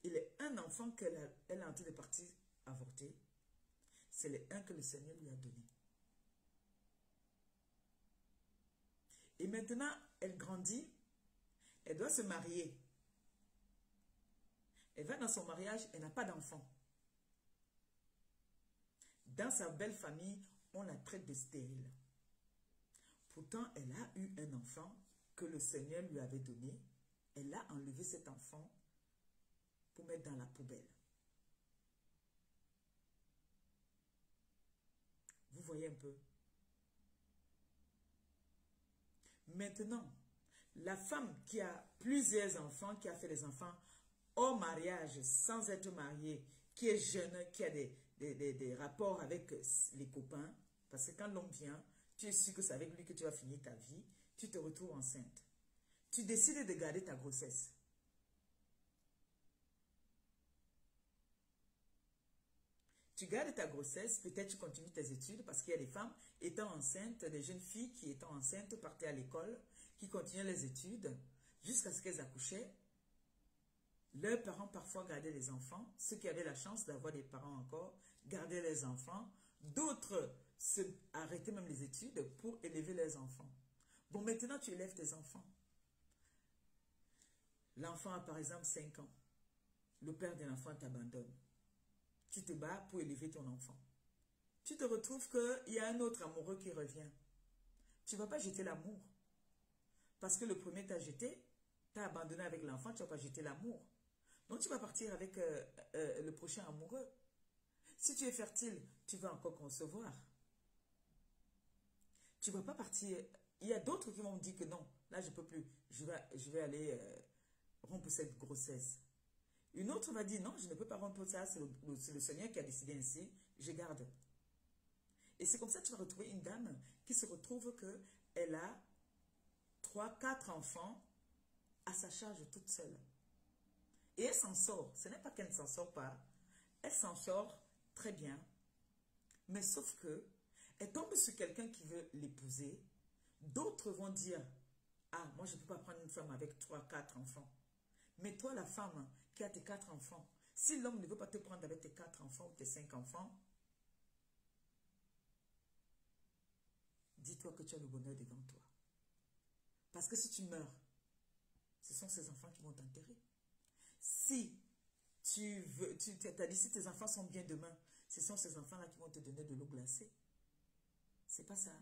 Il est un enfant qu'elle est en train de partir avorter. C'est le un que le Seigneur lui a donné. Et maintenant, elle grandit. Elle doit se marier. Elle va dans son mariage, elle n'a pas d'enfant. Dans sa belle famille, on la traite de stérile. Pourtant, elle a eu un enfant que le Seigneur lui avait donné. Elle a enlevé cet enfant pour mettre dans la poubelle. Vous voyez un peu? Maintenant, la femme qui a plusieurs enfants, qui a fait des enfants hors mariage, sans être mariée, qui est jeune, qui a des rapports avec les copains, parce que quand l'homme vient, tu es sûr que c'est avec lui que tu vas finir ta vie, tu te retrouves enceinte. Tu décides de garder ta grossesse. Tu gardes ta grossesse, peut-être tu continues tes études parce qu'il y a des femmes étant enceintes, des jeunes filles qui étant enceintes partaient à l'école, qui continuaient les études jusqu'à ce qu'elles accouchaient. Leurs parents parfois gardaient les enfants, ceux qui avaient la chance d'avoir des parents encore gardaient les enfants, d'autres se arrêtaient même les études pour élever les enfants. Bon, maintenant tu élèves tes enfants. L'enfant a par exemple 5 ans, le père de l'enfant t'abandonne. Tu te bats pour élever ton enfant. Tu te retrouves qu'il y a un autre amoureux qui revient. Tu ne vas pas jeter l'amour. Parce que le premier t'a jeté, t'as abandonné avec l'enfant, tu ne vas pas jeter l'amour. Donc tu vas partir avec le prochain amoureux. Si tu es fertile, tu vas encore concevoir. Tu ne vas pas partir Il y a d'autres qui vont me dire que non, là je ne peux plus, je vais aller rompre cette grossesse. Une autre va dire non, je ne peux pas rompre ça, c'est le Seigneur qui a décidé ainsi, je garde. Et c'est comme ça que tu vas retrouver une dame qui se retrouve qu'elle a 3, 4 enfants à sa charge toute seule. Et elle s'en sort. Ce n'est pas qu'elle ne s'en sort pas. Elle s'en sort très bien. Mais sauf que elle tombe sur quelqu'un qui veut l'épouser. D'autres vont dire, ah, moi je ne peux pas prendre une femme avec 3, 4 enfants. Mais toi, la femme qui a tes 4 enfants, si l'homme ne veut pas te prendre avec tes 4 enfants ou tes 5 enfants, dis-toi que tu as le bonheur devant toi. Parce que si tu meurs, ce sont ces enfants qui vont t'enterrer. Si tu as dit si tes enfants sont bien demain, ce sont ces enfants-là qui vont te donner de l'eau glacée. C'est pas ça.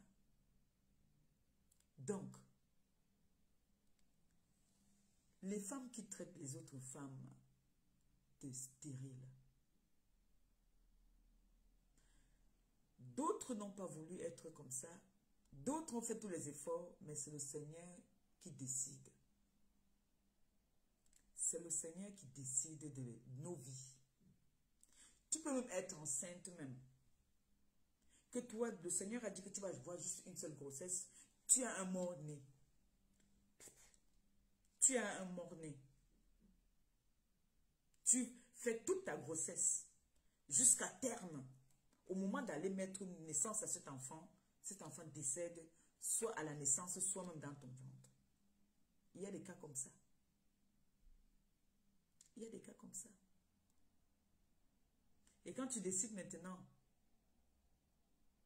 Donc, les femmes qui traitent les autres femmes de stériles, d'autres n'ont pas voulu être comme ça. D'autres ont fait tous les efforts, mais c'est le Seigneur qui décide. C'est le Seigneur qui décide de nos vies. Tu peux même être enceinte même. Que toi, le Seigneur a dit que tu vas voir juste une seule grossesse. Tu as un mort-né. Tu as un mort-né. Tu fais toute ta grossesse jusqu'à terme. Au moment d'aller mettre une naissance à cet enfant décède soit à la naissance, soit même dans ton ventre. Il y a des cas comme ça. Il y a des cas comme ça. Et quand tu décides maintenant,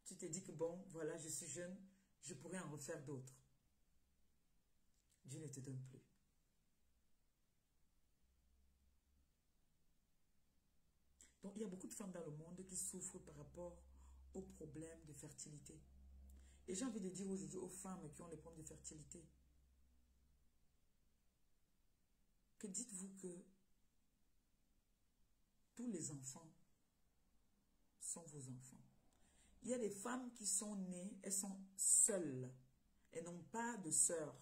tu te dis que bon, voilà, je suis jeune, je pourrais en refaire d'autres. Dieu ne te donne plus. Donc, il y a beaucoup de femmes dans le monde qui souffrent par rapport aux problèmes de fertilité. Et j'ai envie de dire aujourd'hui aux femmes qui ont les problèmes de fertilité, que dites-vous que tous les enfants sont vos enfants. Il y a des femmes qui sont nées, elles sont seules. Elles n'ont pas de sœurs.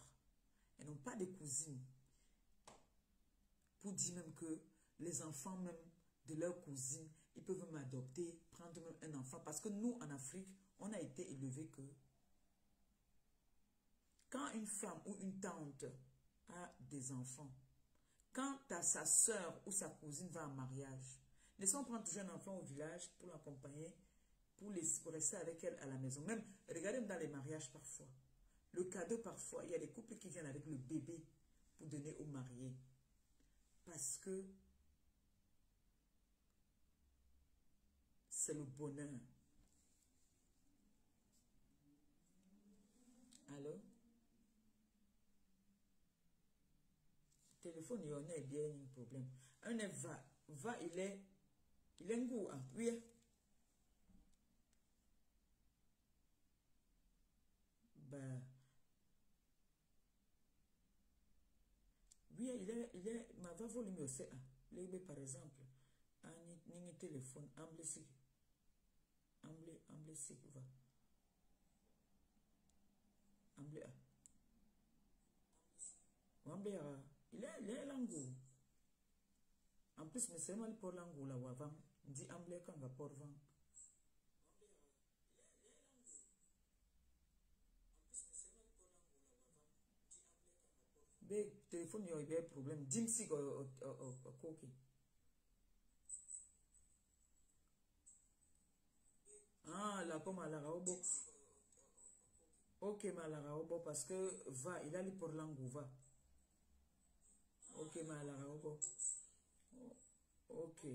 Elles n'ont pas de cousines. Pour dire même que les enfants même de leurs cousines, ils peuvent même adopter, prendre même un enfant. Parce que nous, en Afrique, on a été élevés que quand une femme ou une tante a des enfants, quand sa soeur ou sa cousine va en mariage, laissons prendre toujours un enfant au village pour l'accompagner, pour rester avec elle à la maison. Même, regardez dans les mariages parfois. Le cadeau parfois, il y a des couples qui viennent avec le bébé pour donner aux mariés. Parce que c'est le bonheur. Allô? Téléphone, il y en a bien un problème. Un va, il est un goût, hein, oui. Ben, oui, il est, ma va volume aussi, hein. Par exemple, un téléphone, amble si, va. Amble, il est l'angou. En plus, mais c'est mal pour l'angou là, avant. On dit amble quand on va pour vent. Le téléphone, il y a un problème. Dis-moi au coquille. Ah, là, comme à la raobo. Ok, mais à la raobo, parce que va, il a les pour l'angou, va. Ok, mais à la raobo. Ok,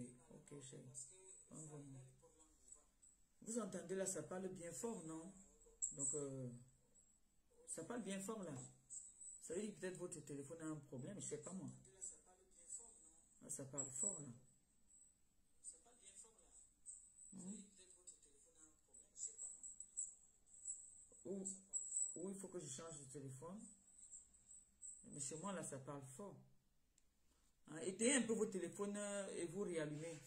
chérie. Vous entendez là, ça parle bien fort, non? Donc, ça parle bien fort là. Ça veut dire que peut-être votre téléphone a un problème, je ne sais pas moi. Là, ça parle fort là. Ou il faut que je change de téléphone. Mais chez moi là, ça parle fort. Hein, éteignez un peu vos téléphones et vous réallumez.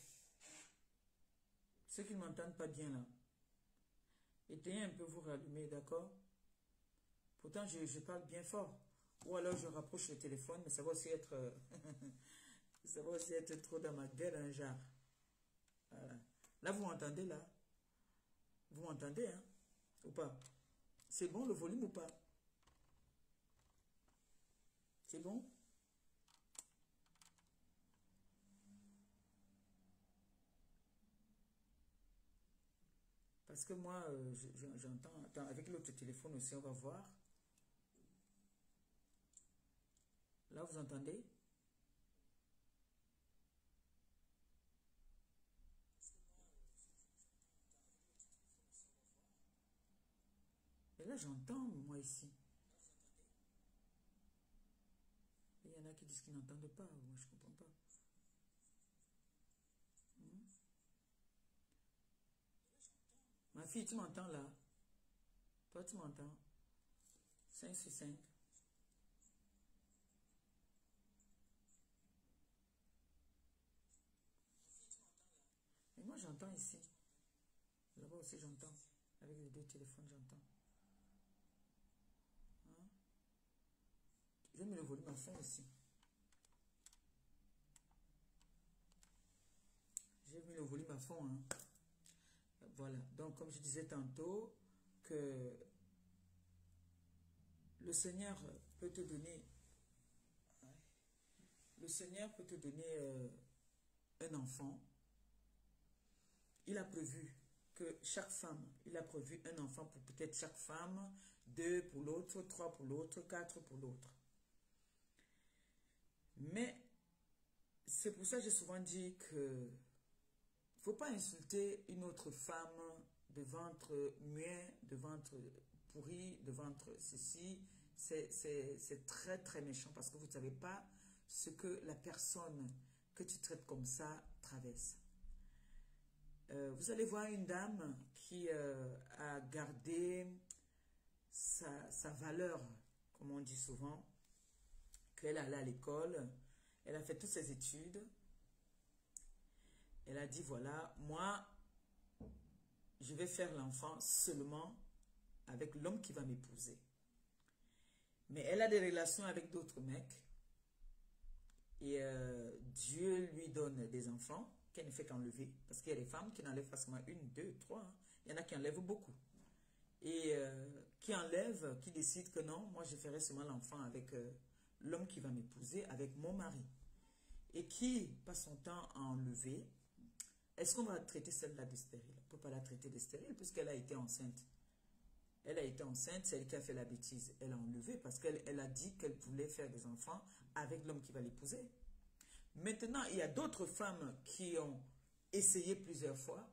Ceux qui ne m'entendent pas bien là. Éteignez un peu, vous réallumez, d'accord? Pour Pourtant, je parle bien fort. Ou alors, je rapproche le téléphone, mais ça va aussi être... ça va aussi être trop dans ma gueule, un genre. Voilà. Là, vous m'entendez, là? Vous m'entendez, hein? Ou pas? C'est bon, le volume ou pas? C'est bon? Parce que moi, j'entends... Attends, avec l'autre téléphone aussi, on va voir. Là, vous entendez? Et là, j'entends, moi, ici. Il y en a qui disent qu'ils n'entendent pas. Moi, je ne comprends pas. Ma fille, tu m'entends là? Toi, tu m'entends? 5 sur 5. Et moi, j'entends ici. Là-bas aussi, j'entends. Avec les deux téléphones, j'entends. Hein? J'ai mis le volume à fond aussi. J'ai mis le volume à fond. Hein? Voilà. Donc, comme je disais tantôt, que le Seigneur peut te donner... Le Seigneur peut te donner un enfant. Il a prévu que chaque femme, il a prévu un enfant pour peut-être chaque femme, 2 pour l'autre, 3 pour l'autre, 4 pour l'autre. Mais c'est pour ça que j'ai souvent dit que il ne faut pas insulter une autre femme de ventre muet, de ventre pourri, de ventre ceci. C'est très très méchant parce que vous ne savez pas ce que la personne que tu traites comme ça traverse. Vous allez voir une dame qui a gardé sa valeur, comme on dit souvent, qu'elle allait à l'école, elle a fait toutes ses études, elle a dit voilà, moi, je vais faire l'enfant seulement avec l'homme qui va m'épouser. Mais elle a des relations avec d'autres mecs et Dieu lui donne des enfants qu'elle ne fait qu'enlever. Parce qu'il y a des femmes qui n'enlèvent facilement 1, 2, 3. Hein. Il y en a qui enlèvent beaucoup. Et qui enlèvent, qui décident que non, moi je ferai seulement l'enfant avec l'homme qui va m'épouser, avec mon mari. Et qui passe son temps à enlever. Est-ce qu'on va traiter celle-là de stérile? On ne peut pas la traiter de stérile puisqu'elle a été enceinte. Elle a été enceinte, c'est elle qui a fait la bêtise. Elle a enlevé parce qu'elle a dit qu'elle voulait faire des enfants avec l'homme qui va l'épouser. Maintenant, il y a d'autres femmes qui ont essayé plusieurs fois.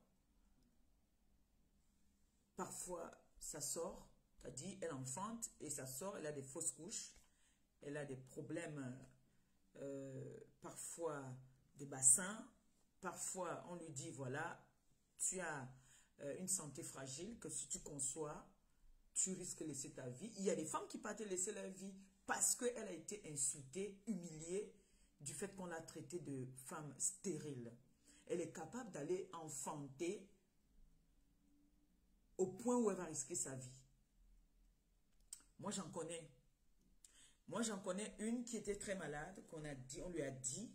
Parfois, ça sort, c'est-à-dire elle enfante et ça sort, elle a des fausses couches, elle a des problèmes, parfois des bassins, parfois on lui dit voilà, tu as une santé fragile, que si tu conçois, tu risques de laisser ta vie. Il y a des femmes qui partent laisser leur vie parce qu'elle a été insultée, humiliée du fait qu'on l'a traitée de femme stérile. Elle est capable d'aller enfanter au point où elle va risquer sa vie. Moi, j'en connais. Moi, j'en connais une qui était très malade, on lui a dit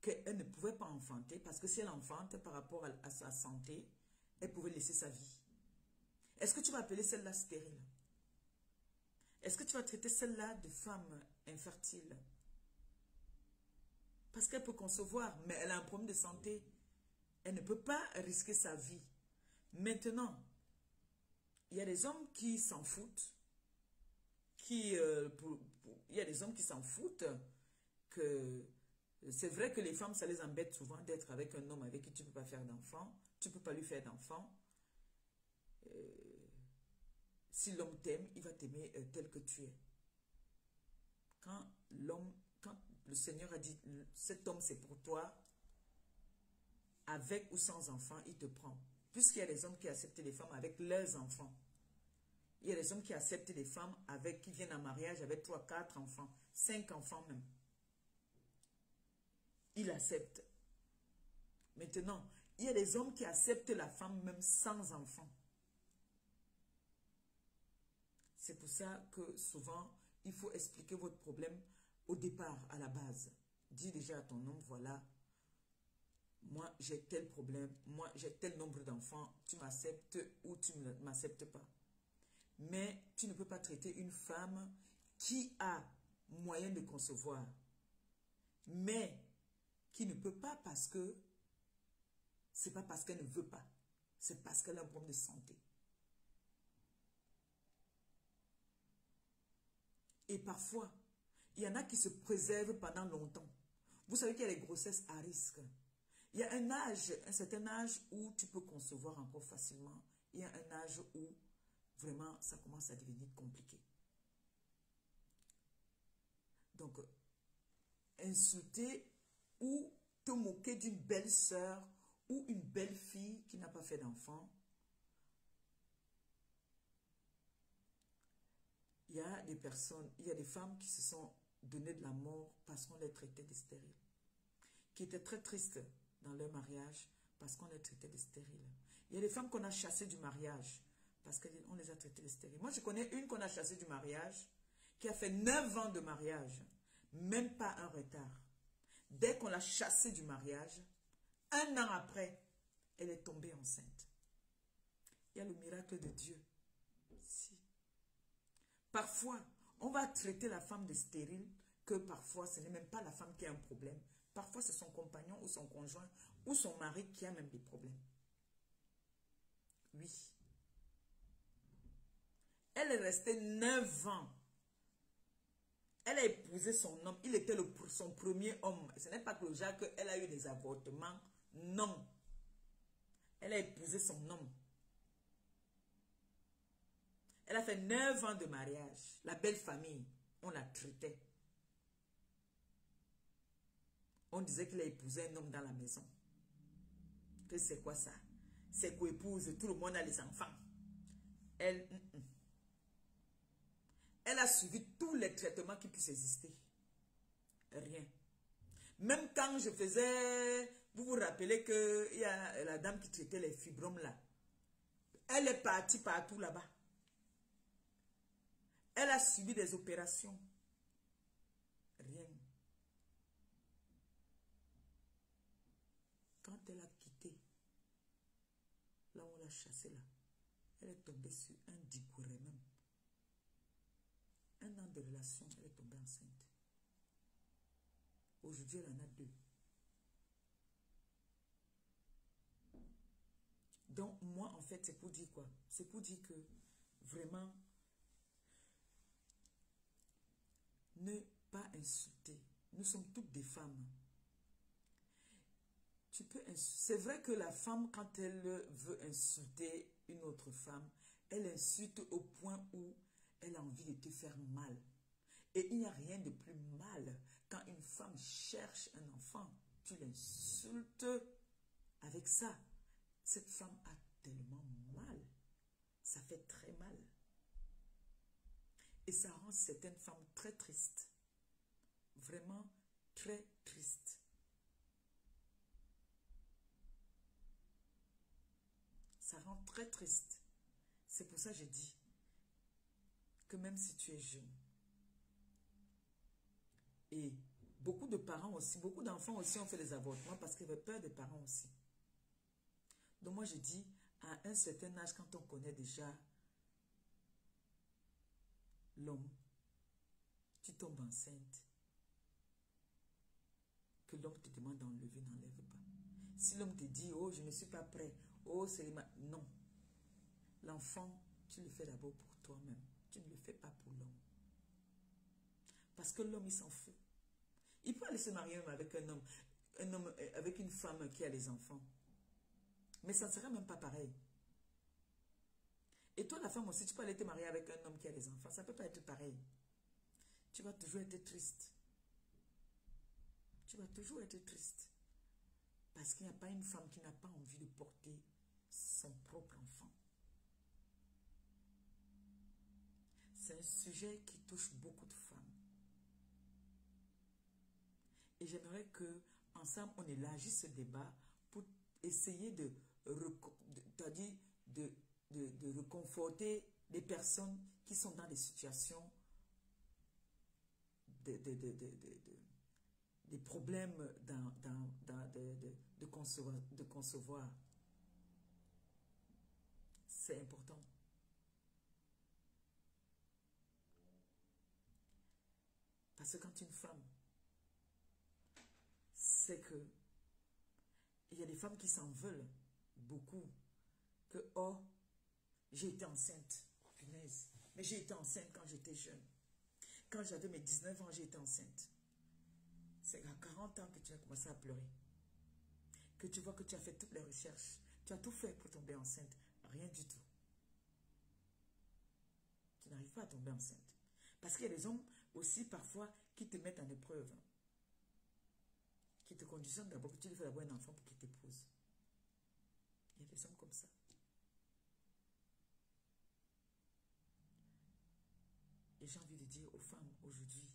qu'elle ne pouvait pas enfanter parce que si elle enfante par rapport à sa santé, elle pouvait laisser sa vie. Est-ce que tu vas appeler celle-là stérile? Est-ce que tu vas traiter celle-là de femme infertile? Parce qu'elle peut concevoir, mais elle a un problème de santé. Elle ne peut pas risquer sa vie. Maintenant, il y a des hommes qui s'en foutent. Il y a des hommes qui s'en foutent que c'est vrai que les femmes, ça les embête souvent d'être avec un homme avec qui tu ne peux pas faire d'enfant. Tu ne peux pas lui faire d'enfant. Si l'homme t'aime, il va t'aimer tel que tu es. Quand le Seigneur a dit, cet homme c'est pour toi, avec ou sans enfant, il te prend. Puisqu'il y a des hommes qui acceptent les femmes avec leurs enfants. Il y a des hommes qui acceptent les femmes qui viennent en mariage avec 3, 4 enfants, 5 enfants même. Il accepte. Maintenant, il y a des hommes qui acceptent la femme même sans enfant. C'est pour ça que souvent, il faut expliquer votre problème au départ, à la base. Dis déjà à ton homme, voilà, moi j'ai tel problème, moi j'ai tel nombre d'enfants, tu m'acceptes ou tu ne m'acceptes pas. Mais tu ne peux pas traiter une femme qui a moyen de concevoir, mais qui ne peut pas parce que c'est pas parce qu'elle ne veut pas, c'est parce qu'elle a un problème de santé. Et parfois, il y en a qui se préservent pendant longtemps. Vous savez qu'il y a les grossesses à risque. Il y a un certain âge où tu peux concevoir encore facilement. Il y a un âge où vraiment ça commence à devenir compliqué. Donc, insulter ou te moquer d'une belle sœur ou une belle fille qui n'a pas fait d'enfant. Il y a des personnes, il y a des femmes qui se sont données de la mort parce qu'on les traitait de stériles, qui étaient très tristes dans leur mariage parce qu'on les traitait de stériles. Il y a des femmes qu'on a chassées du mariage parce qu'on les a traitées de stériles. Moi, je connais une qu'on a chassée du mariage qui a fait 9 ans de mariage, même pas un retard. Dès qu'on l'a chassée du mariage, 1 an après, elle est tombée enceinte. Il y a le miracle de Dieu. Si. Parfois, on va traiter la femme de stérile, que parfois, ce n'est même pas la femme qui a un problème. Parfois, c'est son compagnon ou son conjoint ou son mari qui a même des problèmes. Oui. Elle est restée 9 ans. Elle a épousé son homme. Il était son premier homme. Ce n'est pas que Jacques, elle a eu des avortements. Non. Elle a épousé son homme. Elle a fait 9 ans de mariage. La belle famille, on la traitait. On disait qu'il a épousé un homme dans la maison. Que c'est quoi ça? C'est qu'épouse, tout le monde a les enfants. Elle a suivi tous les traitements qui puissent exister. Rien. Même quand je faisais... Vous vous rappelez qu'il y a la dame qui traitait les fibromes là. Elle est partie partout là-bas. Elle a subi des opérations. Rien. Quand elle a quitté, là où on l'a chassée là, elle est tombée sur un digouré même. 1 an de relation, elle est tombée enceinte. Aujourd'hui, elle en a 2. Donc, moi, en fait, c'est pour dire quoi? C'est pour dire que, vraiment, ne pas insulter. Nous sommes toutes des femmes. C'est vrai que la femme, quand elle veut insulter une autre femme, elle insulte au point où elle a envie de te faire mal. Et il n'y a rien de plus mal quand une femme cherche un enfant. Tu l'insultes avec ça. Cette femme a tellement mal. Ça fait très mal. Et ça rend certaines femmes très tristes. Vraiment très tristes. Ça rend très triste. C'est pour ça que je dis que même si tu es jeune, et beaucoup de parents aussi, beaucoup d'enfants aussi ont fait des avortements parce qu'ils avaient peur des parents aussi. Donc moi je dis, à un certain âge, quand on connaît déjà l'homme, tu tombes enceinte, que l'homme te demande d'enlever, n'enlève pas. Si l'homme te dit, oh je ne suis pas prêt, oh c'est ma... Non. L'enfant, tu le fais d'abord pour toi-même. Tu ne le fais pas pour l'homme. Parce que l'homme, il s'en fout. Il peut aller se marier même avec un homme avec une femme qui a des enfants. Mais ça ne sera même pas pareil. Et toi, la femme aussi, tu peux aller te marier avec un homme qui a des enfants. Ça ne peut pas être pareil. Tu vas toujours être triste. Tu vas toujours être triste. Parce qu'il n'y a pas une femme qui n'a pas envie de porter son propre enfant. C'est un sujet qui touche beaucoup de femmes. Et j'aimerais que ensemble on élargisse ce débat pour essayer de réconforter les personnes qui sont dans des situations des problèmes de concevoir. C'est important. Parce que quand une femme, c'est que il y a des femmes qui s'en veulent beaucoup. Que, oh, j'ai été enceinte. Punaise. Mais j'ai été enceinte quand j'étais jeune. Quand j'avais mes 19 ans, j'ai été enceinte. C'est à 40 ans que tu as commencé à pleurer. Que tu vois que tu as fait toutes les recherches. Tu as tout fait pour tomber enceinte. Rien du tout. Tu n'arrives pas à tomber enceinte. Parce qu'il y a des hommes aussi parfois qui te mettent en épreuve. Qui te conditionnent d'abord que tu lui fais d'abord un enfant pour qu'il t'épouse. Il y a des hommes comme ça. Et j'ai envie de dire aux femmes aujourd'hui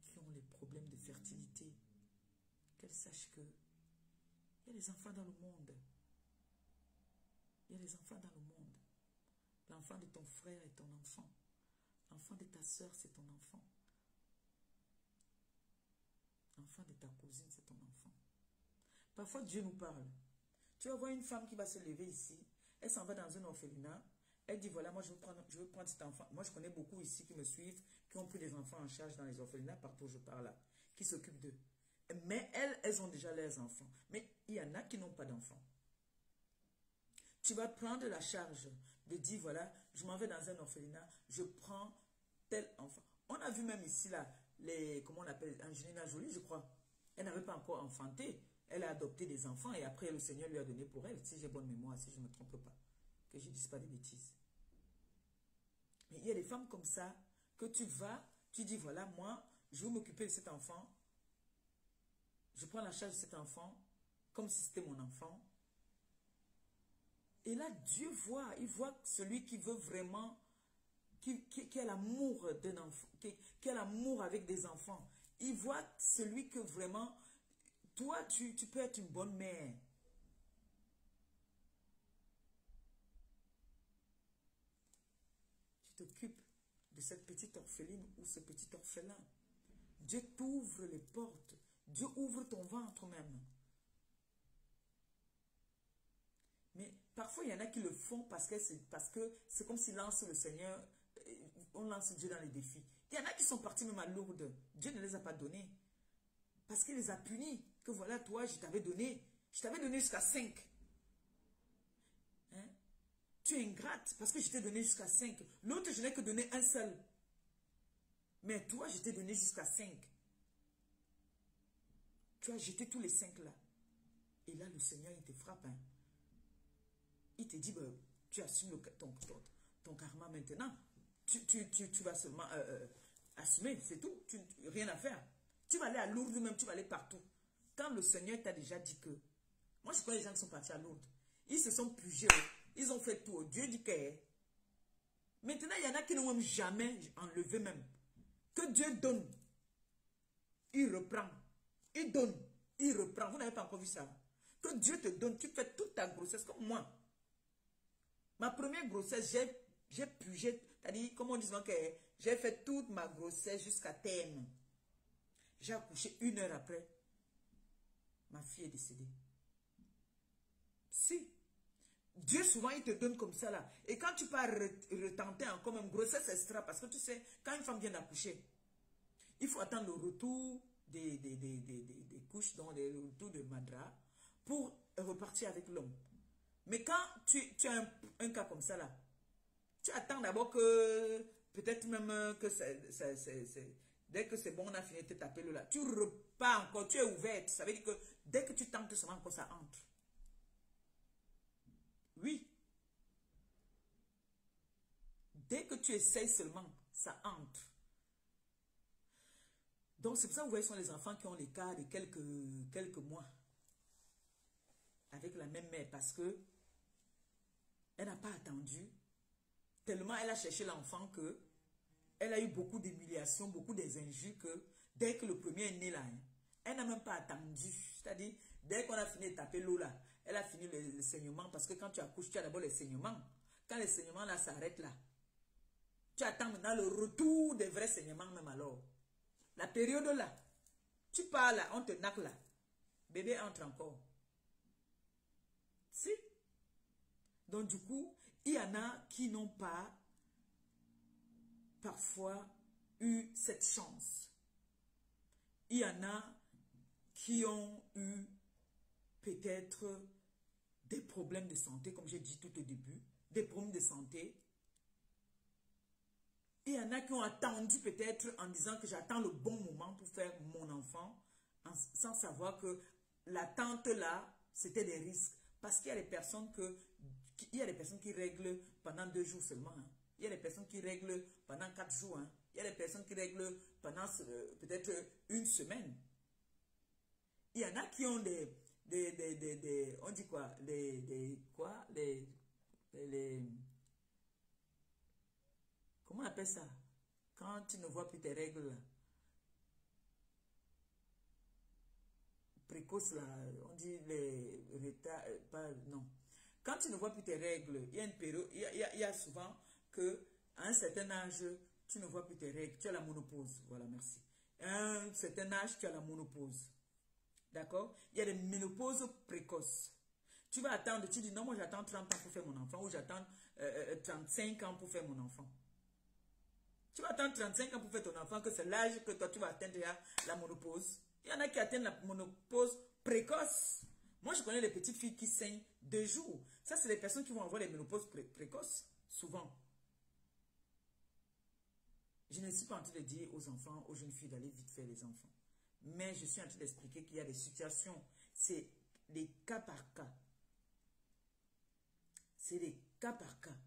qui ont les problèmes de fertilité, qu'elles sachent que il y a des enfants dans le monde. Il y a des enfants dans le monde. L'enfant de ton frère est ton enfant. L'enfant de ta soeur, c'est ton enfant. L'enfant de ta cousine, c'est ton enfant. Parfois, Dieu nous parle. Tu vas voir une femme qui va se lever ici. Elle s'en va dans un orphelinat. Elle dit, voilà, moi, je veux prendre cet enfant. Moi, je connais beaucoup ici qui me suivent, qui ont pris des enfants en charge dans les orphelinats, partout où je parle là, qui s'occupent d'eux. Mais elles ont déjà leurs enfants. Mais il y en a qui n'ont pas d'enfants. Tu vas prendre la charge de dire, voilà, je m'en vais dans un orphelinat, je prends tel enfant. On a vu même ici, là, comment on appelle, Angelina Jolie, je crois. Elle n'avait pas encore enfanté. Elle a adopté des enfants et après, le Seigneur lui a donné pour elle, si j'ai bonne mémoire, si je ne me trompe pas. Que je ne dise pas des bêtises. Mais il y a des femmes comme ça, que tu vas, tu dis, voilà, moi, je veux m'occuper de cet enfant. Je prends la charge de cet enfant, comme si c'était mon enfant. Et là, Dieu voit, il voit celui qui veut vraiment, qui a l'amour d'un enfant, qui a l'amour avec des enfants. Il voit celui que vraiment, toi, tu peux être une bonne mère. Tu t'occupes de cette petite orpheline ou ce petit orphelin. Dieu t'ouvre les portes. Dieu ouvre ton ventre même. Mais parfois, il y en a qui le font parce que c'est comme s'ils lancent le Seigneur, on lance Dieu dans les défis. Il y en a qui sont partis même à Lourdes. Dieu ne les a pas donnés. Parce qu'il les a punis. Que voilà, toi, je t'avais donné. Je t'avais donné jusqu'à 5. Hein? Tu es ingrate parce que je t'ai donné jusqu'à 5. L'autre, je n'ai que donné un seul. Mais toi, je t'ai donné jusqu'à 5. Tu as jeté tous les 5 là. Et là, le Seigneur, il te frappe. Hein? Il te dit, bah, tu assumes ton karma maintenant. Tu vas seulement assumer, c'est tout. Rien à faire. Tu vas aller à Lourdes même, tu vas aller partout. Quand le Seigneur t'a déjà dit que... Moi, je connais les gens qui sont partis à Lourdes. Ils se sont purgés. Ils ont fait tout. Dieu dit que... Maintenant, il y en a qui n'ont même jamais enlevé même. Que Dieu donne. Il reprend. Il donne. Il reprend. Vous n'avez pas encore vu ça. Que Dieu te donne. Tu fais toute ta grossesse comme moi. Ma première grossesse, j'ai purgé. C'est-à-dire, comme on dit que j'ai fait toute ma grossesse jusqu'à terme. J'ai accouché 1 heure après. Ma fille est décédée. Si. Dieu souvent il te donne comme ça là. Et quand tu pars retenter encore même grossesse extra, parce que tu sais, quand une femme vient d'accoucher, il faut attendre le retour des couches, donc le retour de Madra, pour repartir avec l'homme. Mais quand tu as un cas comme ça là, tu attends d'abord que, peut-être même que dès que c'est bon, on a fini de te taper le là. Tu repars encore, tu es ouverte. Ça veut dire que dès que tu tentes seulement encore, ça entre. Oui. Dès que tu essayes seulement, ça entre. Donc c'est pour ça que vous voyez, ce sont les enfants qui ont les cas de quelques mois. Avec la même mère. Parce que elle n'a pas attendu. Tellement elle a cherché l'enfant que elle a eu beaucoup d'humiliations, beaucoup des injures que dès que le premier est né là, elle n'a même pas attendu. C'est-à-dire, dès qu'on a fini de taper l'eau là, elle a fini le saignement parce que quand tu accouches, tu as d'abord les saignements. Quand les saignements là s'arrêtent là, Tu attends maintenant le retour des vrais saignements même alors. La période là, tu pars là, on te naque là. Bébé entre encore. Si. Donc du coup, il y en a qui n'ont pas parfois eu cette chance. Il y en a qui ont eu peut-être des problèmes de santé, comme j'ai dit tout au début, des problèmes de santé. Il y en a qui ont attendu peut-être en disant que j'attends le bon moment pour faire mon enfant, sans savoir que l'attente là, c'était des risques. Parce qu'il y a des personnes qui règlent pendant 2 jours seulement. Hein. Il y a des personnes qui règlent pendant 4 jours. Hein. Il y a des personnes qui règlent pendant peut-être 1 semaine. Il y en a qui ont on dit quoi? Comment on appelle ça? Quand tu ne vois plus tes règles là. Précoce là, on dit les retards, non. Quand tu ne vois plus tes règles, il y a une période, il y a souvent que à un certain âge, tu ne vois plus tes règles, tu as la ménopause. Voilà, merci. À un certain âge, tu as la ménopause. D'accord? Il y a des ménopauses précoces. Tu vas attendre, tu dis non, moi j'attends 30 ans pour faire mon enfant, ou j'attends 35 ans pour faire mon enfant. Tu vas attendre 35 ans pour faire ton enfant, que c'est l'âge que toi tu vas atteindre la ménopause. Il y en a qui atteignent la ménopause précoce. Moi, je connais des petites filles qui saignent 2 jours. Ça, c'est les personnes qui vont avoir les ménopauses précoces, souvent. Je ne suis pas en train de dire aux enfants, aux jeunes filles d'aller vite faire les enfants. Mais je suis en train d'expliquer qu'il y a des situations. C'est des cas par cas. C'est des cas par cas.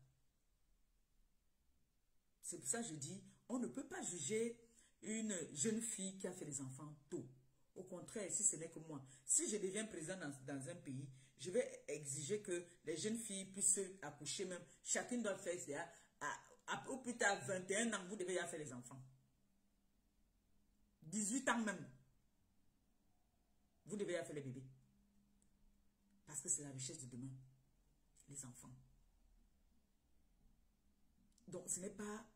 C'est pour ça que je dis, on ne peut pas juger une jeune fille qui a fait les enfants tôt. Au contraire, si ce n'est que moi, si je deviens président dans un pays, je vais exiger que les jeunes filles puissent accoucher même. Chacune doit faire ça. Au plus tard, 21 ans, vous devez y faire les enfants. 18 ans même. Vous devez y faire les bébés. Parce que c'est la richesse de demain. Les enfants. Donc, ce n'est pas...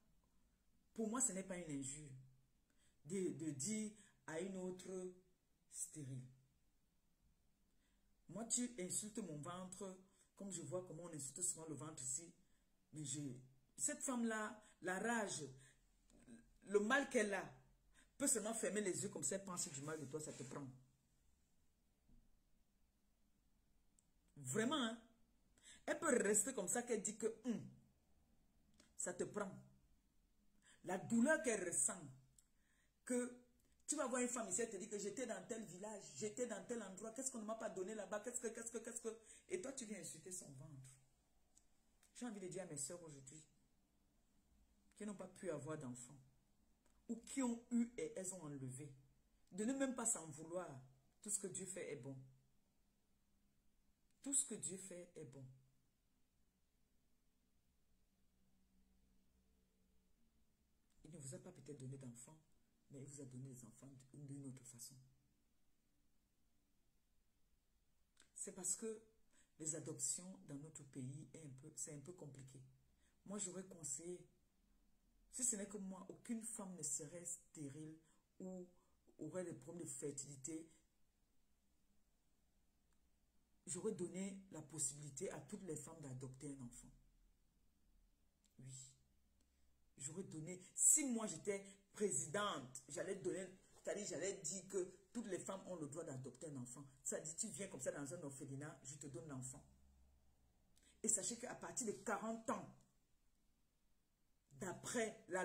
Pour moi, ce n'est pas une injure de dire à une autre stérile. Moi, tu insultes mon ventre, comme je vois comment on insulte souvent le ventre ici. Mais cette femme-là, la rage, le mal qu'elle a, peut seulement fermer les yeux comme ça, elle pense du mal de toi, ça te prend. Vraiment, hein? Elle peut rester comme ça, qu'elle dit que ça te prend. La douleur qu'elle ressent, que tu vas voir une femme ici, elle te dit que j'étais dans tel village, j'étais dans tel endroit, qu'est-ce qu'on ne m'a pas donné là-bas, qu'est-ce que... Et toi, tu viens insulter son ventre. J'ai envie de dire à mes soeurs aujourd'hui, qui n'ont pas pu avoir d'enfants, ou qui ont eu et elles ont enlevé, de ne même pas s'en vouloir. Tout ce que Dieu fait est bon. Tout ce que Dieu fait est bon. Il ne vous a pas peut-être donné d'enfants, mais il vous a donné des enfants d'une autre façon. C'est parce que les adoptions dans notre pays, c'est un peu compliqué. Moi, j'aurais conseillé, si ce n'est que moi, aucune femme ne serait stérile ou aurait des problèmes de fertilité. J'aurais donné la possibilité à toutes les femmes d'adopter un enfant. Oui. J'aurais donné, si moi j'étais présidente, j'allais donner, c'est-à-dire j'allais dire que toutes les femmes ont le droit d'adopter un enfant. Ça dit, tu viens comme ça dans un orphelinat, je te donne l'enfant. Et sachez qu'à partir de 40 ans, d'après la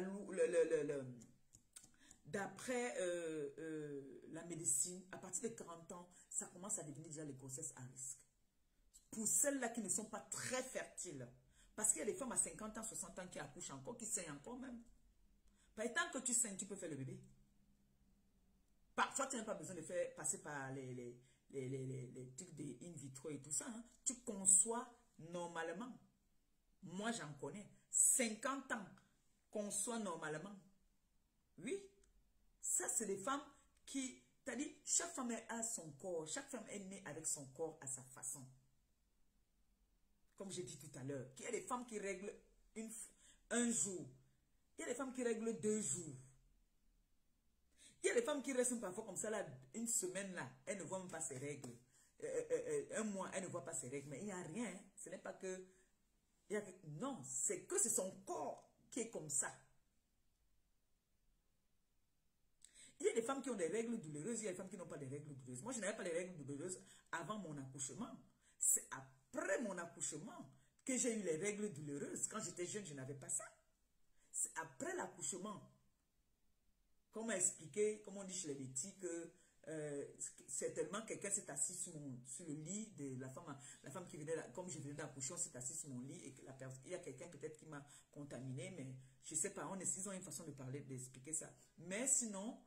médecine, à partir de 40 ans, ça commence à devenir déjà les grossesses à risque. Pour celles-là qui ne sont pas très fertiles. Parce qu'il y a des femmes à 50 ans, 60 ans qui accouchent encore, qui saignent encore même. Tant que tu saignes, tu peux faire le bébé. Parfois, tu n'as pas besoin de passer par les trucs de in vitro et tout ça. Hein. Tu conçois normalement. Moi, j'en connais. 50 ans, conçoit normalement. Oui. Ça, c'est des femmes qui... C'est-à-dire, chaque femme a son corps. Chaque femme est née avec son corps à sa façon. Comme j'ai dit tout à l'heure, qu'il y a des femmes qui règlent un jour. Il y a des femmes qui règlent 2 jours. Il y a des femmes qui restent parfois comme ça, là, une semaine, là, elles ne voient même pas ses règles. Un mois, elles ne voient pas ses règles. Mais il n'y a rien. Hein. Ce n'est pas que... Non, c'est que c'est son corps qui est comme ça. Il y a des femmes qui ont des règles douloureuses, il y a des femmes qui n'ont pas des règles douloureuses. Moi, je n'avais pas les règles douloureuses avant mon accouchement. C'est après mon accouchement que j'ai eu les règles douloureuses. Quand j'étais jeune, je n'avais pas ça. C'est après l'accouchement. Comment expliquer, comment on dit chez les petits, que certainement quelqu'un s'est assis sur le lit de la femme qui venait, comme je venais d'accoucher, on s'est assis sur mon lit et que il y a quelqu'un peut-être qui m'a contaminé, mais je ne sais pas, ils ont une façon de parler, d'expliquer ça. Mais sinon,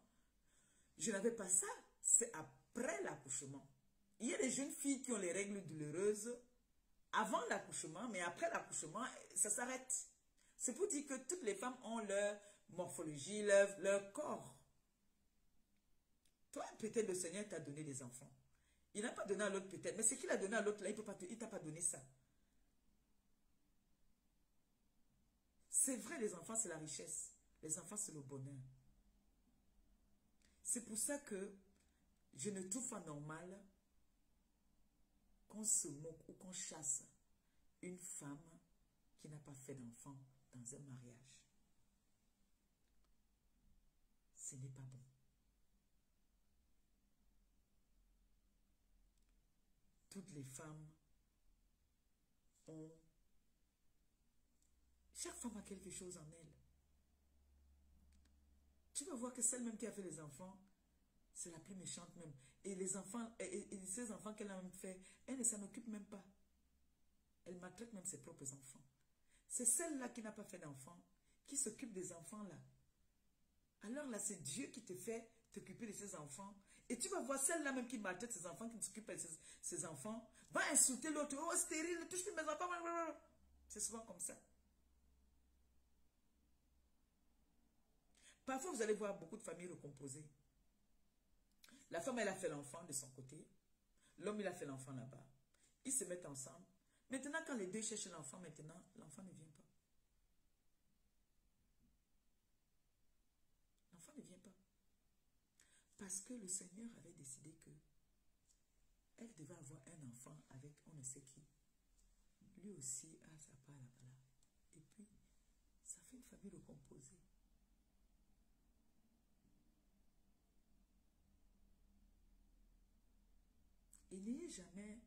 je n'avais pas ça, c'est après l'accouchement. Il y a des jeunes filles qui ont les règles douloureuses avant l'accouchement, mais après l'accouchement, ça s'arrête. C'est pour dire que toutes les femmes ont leur morphologie, leur corps. Toi, peut-être le Seigneur t'a donné des enfants. Il n'a pas donné à l'autre peut-être, mais ce qu'il a donné à l'autre, là, il ne t'a pas donné ça. C'est vrai, les enfants, c'est la richesse. Les enfants, c'est le bonheur. C'est pour ça que je ne trouve pas normal qu'on se moque ou qu'on chasse une femme qui n'a pas fait d'enfant dans un mariage. Ce n'est pas bon. Toutes les femmes ont... Chaque femme a quelque chose en elle. Tu vas voir que celle même qui a fait les enfants, c'est la plus méchante même. Et les enfants, et ces enfants qu'elle a même fait, elle ne s'en occupe même pas. Elle maltraite même ses propres enfants. C'est celle-là qui n'a pas fait d'enfants, qui s'occupe des enfants là. Alors là, c'est Dieu qui te fait t'occuper de ses enfants. Et tu vas voir celle-là même qui maltraite ses enfants, qui ne s'occupe pas de ses enfants, va insulter l'autre. Oh, stérile, ne touche plus mes enfants. C'est souvent comme ça. Parfois, vous allez voir beaucoup de familles recomposées. La femme, elle a fait l'enfant de son côté. L'homme, il a fait l'enfant là-bas. Ils se mettent ensemble. Maintenant, quand les deux cherchent l'enfant, maintenant, l'enfant ne vient pas. L'enfant ne vient pas. Parce que le Seigneur avait décidé que elle devait avoir un enfant avec on ne sait qui. Lui aussi a sa part là-bas. Et puis, ça fait une famille recomposée. Et n'ayez jamais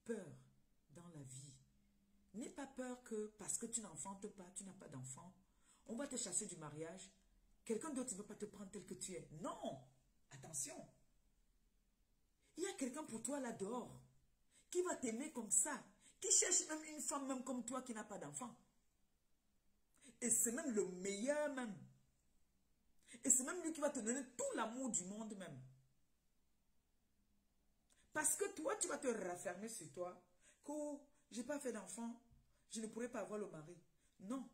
peur dans la vie. N'aie pas peur que parce que tu n'enfantes pas, tu n'as pas d'enfant, on va te chasser du mariage. Quelqu'un d'autre ne va pas te prendre tel que tu es. Non! Attention! Il y a quelqu'un pour toi là dehors qui va t'aimer comme ça, qui cherche même une femme même comme toi qui n'a pas d'enfant. Et c'est même le meilleur même. Et c'est même lui qui va te donner tout l'amour du monde même. Parce que toi, tu vas te raffermer sur toi. Que je n'ai pas fait d'enfant, je ne pourrai pas avoir le mari. Non.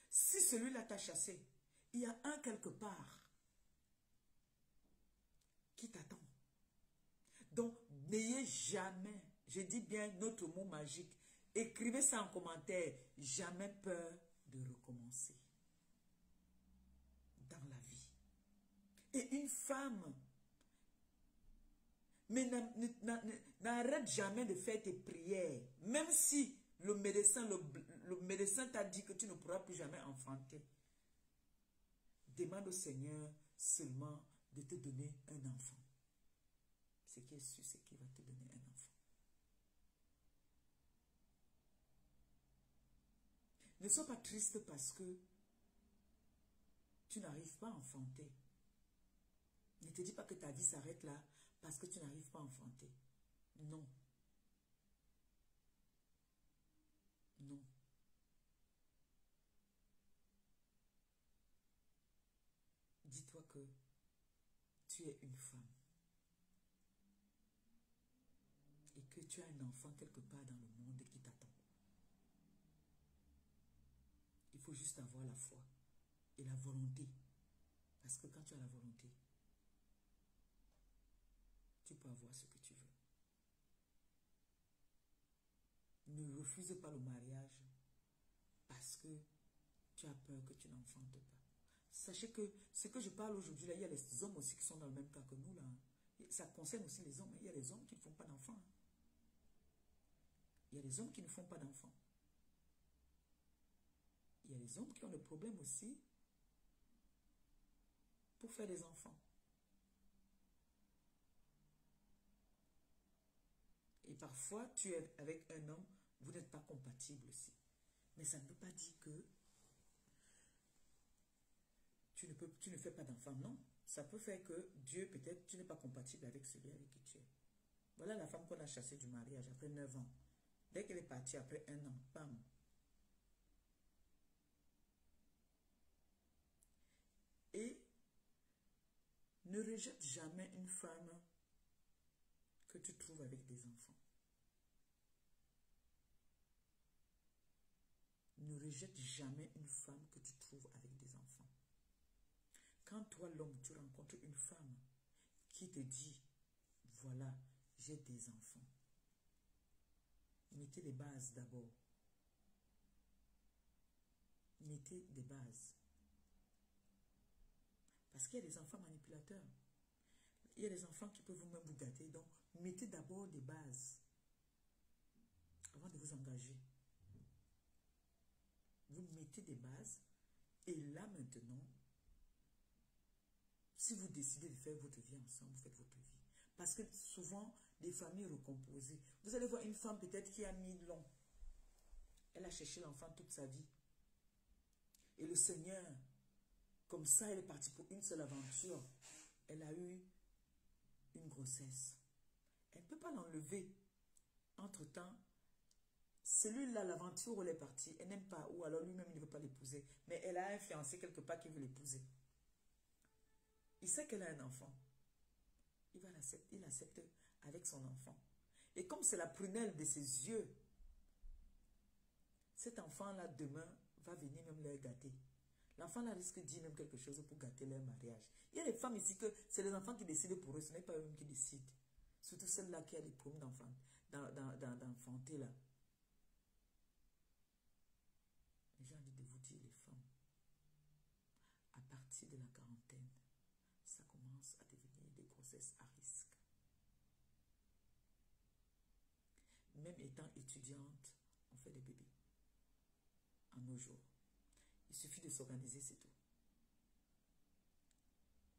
Si celui-là t'a chassé, il y a un quelque part qui t'attend. Donc, n'ayez jamais, je dis bien notre mot magique, écrivez ça en commentaire, jamais peur de recommencer dans la vie. Et une femme, mais n'arrête jamais de faire tes prières, même si le médecin t'a dit que tu ne pourras plus jamais enfanter. Demande au Seigneur seulement de te donner un enfant. Ce qui est sûr, c'est qu'il va te donner un enfant. Ne sois pas triste parce que tu n'arrives pas à enfanter. Ne te dis pas que ta vie s'arrête là parce que tu n'arrives pas à enfanter. Non. Non. Dis-toi que tu es une femme. Et que tu as un enfant quelque part dans le monde qui t'attend. Il faut juste avoir la foi et la volonté. Parce que quand tu as la volonté, tu peux avoir ce que tu veux. Ne refuse pas le mariage parce que tu as peur que tu n'enfantes pas. Sachez que ce que je parle aujourd'hui, là, il y a les hommes aussi qui sont dans le même cas que nous. Là. Ça concerne aussi les hommes. Il y a les hommes qui ne font pas d'enfants. Il y a les hommes qui ne font pas d'enfants. Il y a les hommes qui ont le problème aussi pour faire des enfants. Et parfois, tu es avec un homme, vous n'êtes pas compatible aussi. Mais ça ne veut pas dire que tu ne fais pas d'enfant. Non, ça peut faire que Dieu, peut-être, tu n'es pas compatible avec celui avec qui tu es. Voilà la femme qu'on a chassée du mariage après 9 ans. Dès qu'elle est partie après 1 an, bam. Et ne rejette jamais une femme que tu trouves avec des enfants. Ne rejette jamais une femme que tu trouves avec des enfants. Quand toi, l'homme, tu rencontres une femme qui te dit, voilà, j'ai des enfants. Mettez les bases d'abord. Mettez des bases. Parce qu'il y a des enfants manipulateurs. Il y a des enfants qui peuvent vous-même vous gâter. Donc, mettez d'abord des bases avant de vous engager. Vous mettez des bases. Et là, maintenant, si vous décidez de faire votre vie ensemble, vous faites votre vie. Parce que souvent, les familles recomposées. Vous allez voir une femme peut-être qui a mis long. Elle a cherché l'enfant toute sa vie. Et le Seigneur, comme ça, elle est partie pour une seule aventure. Elle a eu une grossesse. Elle ne peut pas l'enlever. Entre-temps, celui-là, l'aventure où elle est partie, elle n'aime pas, ou alors lui-même, il ne veut pas l'épouser. Mais elle a un fiancé quelque part qui veut l'épouser. Il sait qu'elle a un enfant. Il accepte avec son enfant. Et comme c'est la prunelle de ses yeux, cet enfant-là, demain, va venir même leur gâter. L'enfant-là risque de dire même quelque chose pour gâter leur mariage. Il y a des femmes ici que c'est les enfants qui décident pour eux, ce n'est pas eux-mêmes qui décident. Surtout celles-là qui ont des problèmes d'enfanter là. J'ai envie de vous dire, les femmes, à partir de la quarantaine, ça commence à devenir des grossesses à risque. Même étant étudiante, on fait des bébés. En nos jours. Il suffit de s'organiser, c'est tout.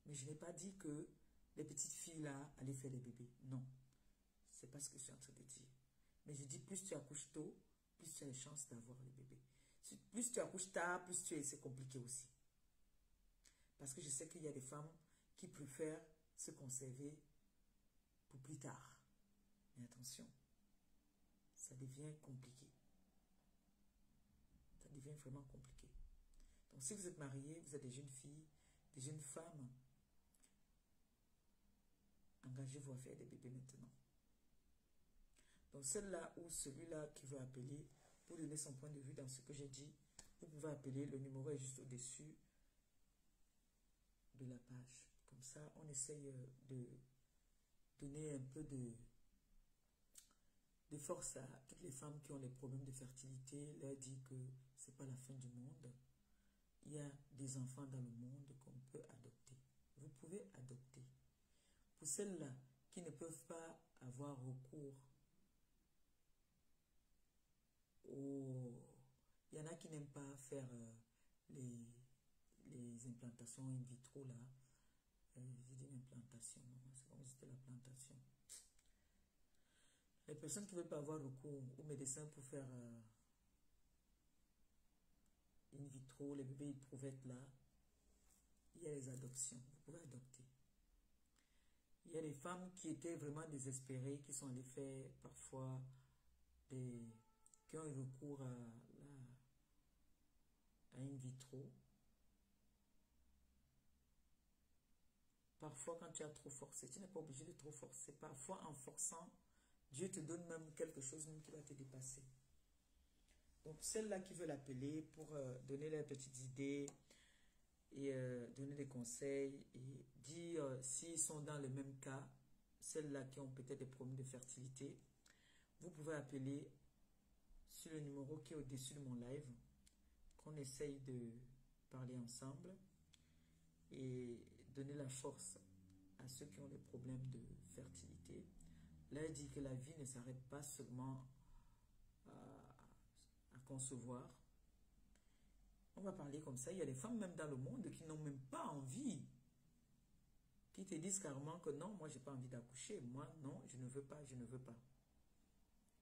Mais je n'ai pas dit que les petites filles là allaient faire des bébés. Non. C'est pas ce que je suis en train de dire. Mais je dis, plus tu accouches tôt, plus tu as les chances d'avoir les bébés. Plus tu accouches tard, plus c'est compliqué aussi. Parce que je sais qu'il y a des femmes qui préfèrent se conserver pour plus tard. Mais attention, ça devient compliqué. Ça devient vraiment compliqué. Donc si vous êtes mariés, vous êtes des jeunes filles, des jeunes femmes, engagez-vous à faire des bébés maintenant. Donc celle-là ou celui-là qui veut appeler pour donner son point de vue dans ce que j'ai dit, vous pouvez appeler, le numéro est juste au-dessus de la page. Comme ça, on essaye de donner un peu de force à toutes les femmes qui ont des problèmes de fertilité, leur dire que ce n'est pas la fin du monde. Il y a des enfants dans le monde qu'on peut adopter. Vous pouvez adopter. Pour celles-là qui ne peuvent pas avoir recours il y en a qui n'aiment pas faire les implantations in vitro là. J'ai dit une implantation, c'est comme si c'était la plantation. Les personnes qui ne veulent pas avoir recours au médecin pour faire in vitro, les bébés éprouvettes là, il y a les adoptions. Vous pouvez adopter. Il y a des femmes qui étaient vraiment désespérées, qui sont allées faire parfois qui ont eu recours à in vitro. Parfois, quand tu as trop forcé, tu n'es pas obligé de trop forcer. Parfois, en forçant, Dieu te donne même quelque chose même qui va te dépasser. Donc, celles-là qui veulent appeler pour donner leurs petites idées et donner des conseils et dire s'ils sont dans le même cas, celles-là qui ont peut-être des problèmes de fertilité, vous pouvez appeler sur le numéro qui est au-dessus de mon live. qu'on essaye de parler ensemble et donner la force à ceux qui ont des problèmes de fertilité. Là, il dit que la vie ne s'arrête pas seulement à concevoir. On va parler comme ça. Il y a des femmes même dans le monde qui n'ont même pas envie, qui te disent carrément que non, moi, j'ai pas envie d'accoucher. Moi, non, je ne veux pas, je ne veux pas.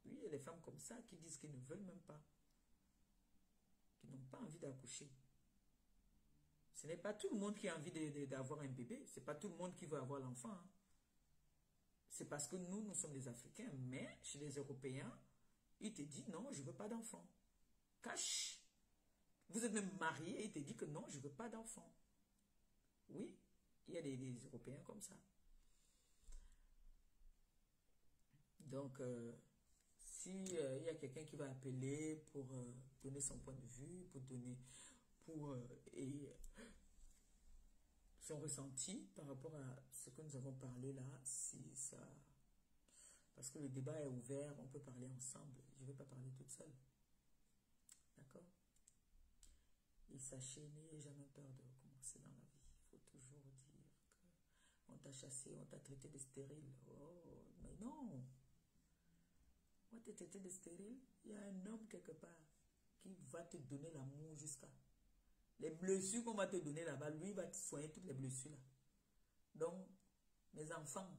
Oui, il y a des femmes comme ça qui disent qu'ils ne veulent même pas, qui n'ont pas envie d'accoucher. Ce n'est pas tout le monde qui a envie d'avoir un bébé. Ce n'est pas tout le monde qui veut avoir l'enfant. Hein. C'est parce que nous sommes des Africains. Mais chez les Européens, ils te disent non, je ne veux pas d'enfant. Cache. Vous êtes même marié et il te dit que non, je ne veux pas d'enfant. Oui, il y a des Européens comme ça. Donc, si il y a quelqu'un qui va appeler pour donner son point de vue, et son ressenti par rapport à ce que nous avons parlé là, si ça... Parce que le débat est ouvert, on peut parler ensemble. Je ne vais pas parler toute seule. D'accord? Et sachez, n'ayez jamais peur de recommencer dans la vie. Il faut toujours dire qu'on t'a chassé, on t'a traité de stérile. Oh, mais non! On t'a traité de stérile. Il y a un homme quelque part qui va te donner l'amour jusqu'à... Les blessures qu'on va te donner là-bas, lui va te soigner toutes les blessures là. Donc, mes enfants,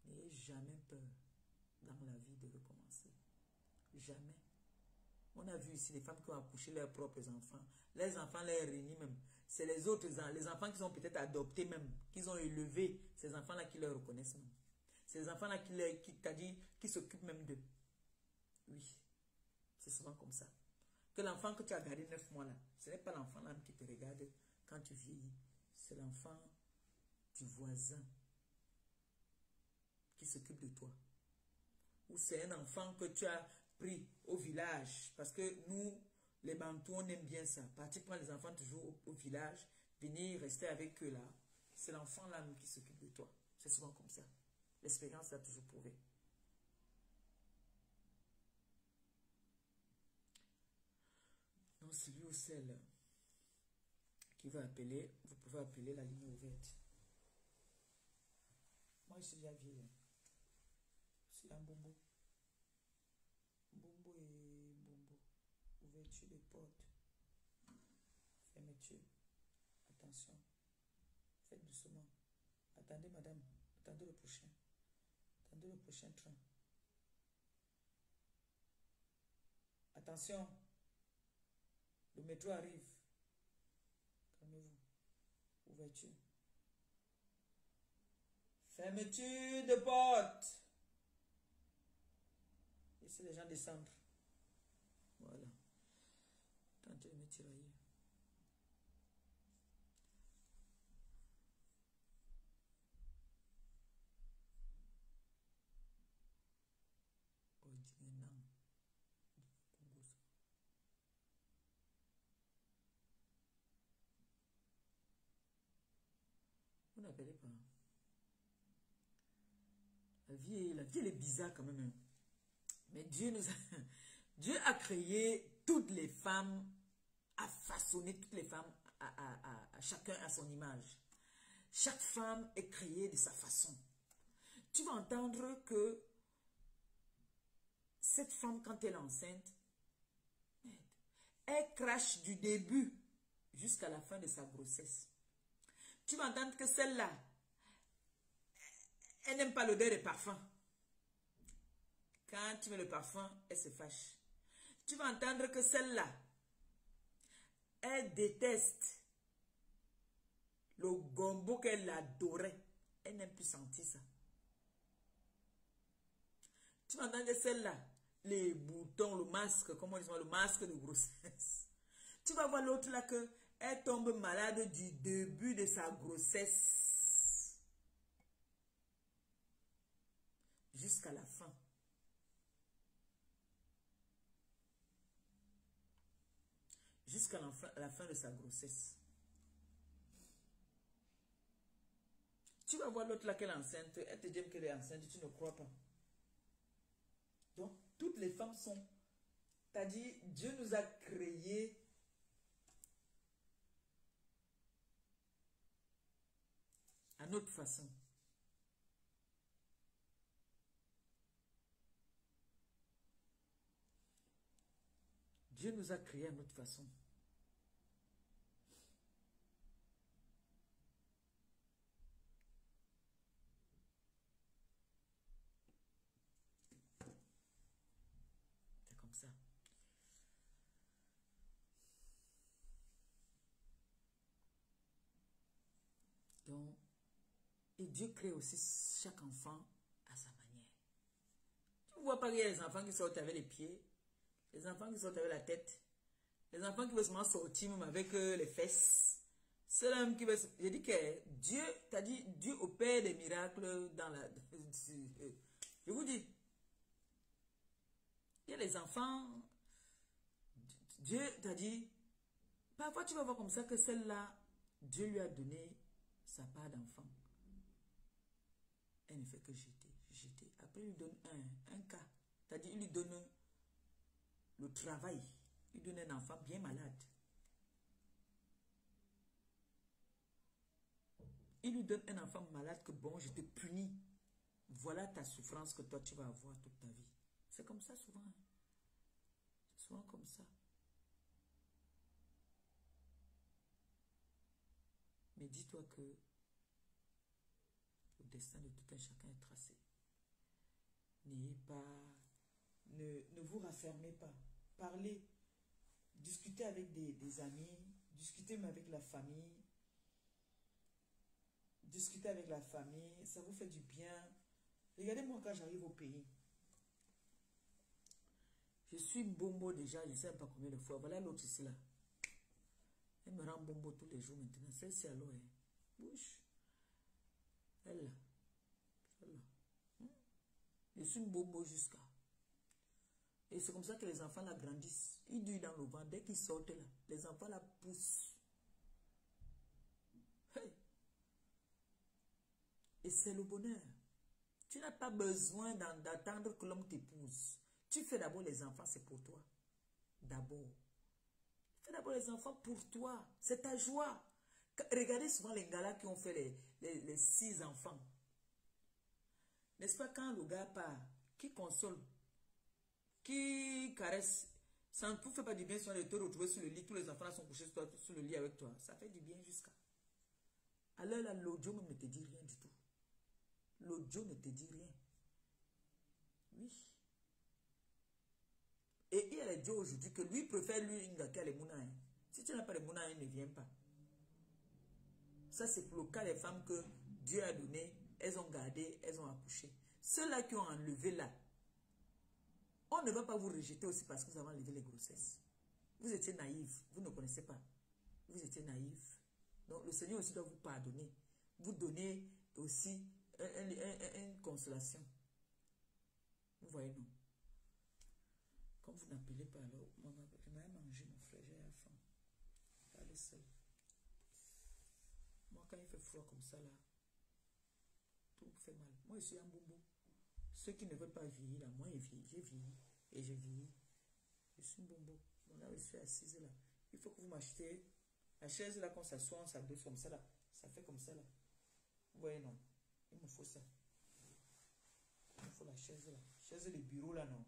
n'ayez jamais peur dans la vie de recommencer. Jamais. On a vu ici les femmes qui ont accouché leurs propres enfants. Les enfants les réunissent même. C'est les autres, les enfants qui sont peut-être adoptés même, qu'ils ont élevés, ces enfants-là qui les reconnaissent même. Ces enfants-là qui s'occupent même d'eux. Oui, c'est souvent comme ça. Que l'enfant que tu as gardé 9 mois là, ce n'est pas l'enfant là qui te regarde quand tu vieillis. C'est l'enfant du voisin qui s'occupe de toi. Ou c'est un enfant que tu as pris au village. Parce que nous, les Bantous, on aime bien ça. Partir prendre les enfants toujours au village, venir rester avec eux là. C'est l'enfant là qui s'occupe de toi. C'est souvent comme ça. L'expérience l'a toujours prouvé. Donc, celui ou celle qui va appeler, vous pouvez appeler la ligne ouverte. Moi, je suis déjà vieille. C'est un bonbon. Bonbon et bonbon. Ouverture des portes. Fermeture. Attention. Faites doucement. Attendez, madame. Attendez le prochain. Attendez le prochain train. Attention. Le métro arrive. Calmez-vous. Ouverture. Fermeture de porte. Laissez les gens descendre. Voilà. Tentez de me tirailler. Vous n'appelez pas. La vie, elle est bizarre quand même. Mais Dieu a créé toutes les femmes, a façonné toutes les femmes, à chacun à son image. Chaque femme est créée de sa façon. Tu vas entendre que cette femme, quand elle est enceinte, elle crache du début jusqu'à la fin de sa grossesse. Tu vas entendre que celle-là, elle n'aime pas l'odeur des parfums. Quand tu mets le parfum, elle se fâche. Tu vas entendre que celle-là, elle déteste le gombo qu'elle adorait. Elle n'aime plus sentir ça. Tu vas entendre que celle-là, les boutons, le masque, comment on dit, le masque de grossesse. Tu vas voir l'autre là que elle tombe malade du début de sa grossesse jusqu'à la fin. Jusqu'à la fin de sa grossesse. Tu vas voir l'autre là qu'elle est enceinte, elle te dit qu'elle est enceinte, tu ne crois pas. Donc, toutes les femmes sont t'as dit, Dieu nous a créés à notre façon. Dieu nous a créés à notre façon. C'est comme ça. Donc, et Dieu crée aussi chaque enfant à sa manière. Tu ne vois pas qu'il y a les enfants qui sortent avec les pieds, les enfants qui sortent avec la tête, les enfants qui veulent seulement sortir même avec les fesses. C'est l'homme qui veut... Je dis que Dieu, t'as dit, Dieu opère des miracles dans la... Je vous dis, il y a les enfants, Dieu t'a dit, parfois tu vas voir comme ça que celle-là, Dieu lui a donné sa part d'enfant. Elle ne fait que jeter, jeter. Après, il lui donne un cas. T'as dit, il lui donne le travail. Il donne un enfant bien malade. Il lui donne un enfant malade que bon, je te punis. Voilà ta souffrance que toi, tu vas avoir toute ta vie. C'est comme ça souvent. C'est souvent comme ça. Mais dis-toi que le destin de tout un chacun est tracé. N'ayez pas... Ne vous raffermez pas. Parlez. Discutez avec des amis. Discutez même avec la famille. Discutez avec la famille. Ça vous fait du bien. Regardez-moi quand j'arrive au pays. Je suis bombo déjà. Je ne sais pas combien de fois. Voilà l'autre ici là. Elle me rend bombo tous les jours maintenant. Celle-ci à l'eau. Bouche. Elle là. Celle-là. Je suis une bobo jusqu'à. Et c'est comme ça que les enfants là grandissent. Ils durent dans le vent. Dès qu'ils sortent là, les enfants là poussent. Hey. Et c'est le bonheur. Tu n'as pas besoin d'attendre que l'homme t'épouse. Tu fais d'abord les enfants, c'est pour toi. D'abord. Fais d'abord les enfants pour toi. C'est ta joie. Regardez souvent les gars là qui ont fait les 6 enfants. N'est-ce pas quand le gars part, qui console, qui caresse, ça ne te fait pas du bien si on te retrouver sur le lit, tous les enfants là sont couchés sur le lit avec toi. Ça fait du bien jusqu'à. Alors là, l'audio même ne te dit rien du tout. L'audio ne te dit rien. Oui. Et il a dit aujourd'hui que lui préfère lui une gâteau à les mouna. Si tu n'as pas les mouna, il ne vient pas. Ça, c'est pour le cas des femmes que Dieu a donné, elles ont gardé, elles ont accouché. Ceux-là qui ont enlevé là, on ne va pas vous rejeter aussi parce que vous avez enlevé les grossesses. Vous étiez naïfs, vous ne connaissez pas. Vous étiez naïfs. Donc le Seigneur aussi doit vous pardonner. Vous donner aussi une consolation. Vous voyez, non? Comme vous n'appelez pas, alors, je m'avais mangé, mon frère, j'ai la faim. Allez seul. Moi, quand il fait froid comme ça, là, tout me fait mal. Moi, je suis un bobo. Ceux qui ne veulent pas vieillir, là, moi, j'ai vieilli. Et je vieillis. Je suis un bobo. Donc là, je suis assise, là. Il faut que vous m'achetez la chaise, là, quand ça s'assoit, on s'adosse comme ça, là. Ça fait comme ça, là. Vous voyez, non? Il me faut ça. Il me faut la chaise, là. Chaise de bureau, là, non?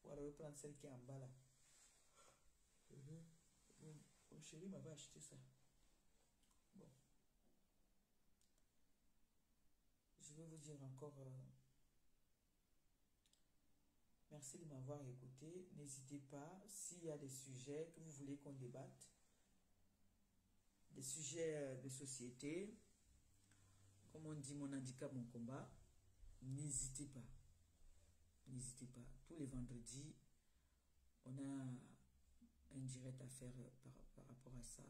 Voilà, je vais prendre celle qui est en bas, là. Mon chéri m'avait acheté ça. Bon. Je vais vous dire encore merci de m'avoir écouté. N'hésitez pas, s'il y a des sujets que vous voulez qu'on débatte, des sujets de société, comme on dit, mon handicap, mon combat, n'hésitez pas. N'hésitez pas. Tous les vendredis, on a un direct à faire par rapport à ça.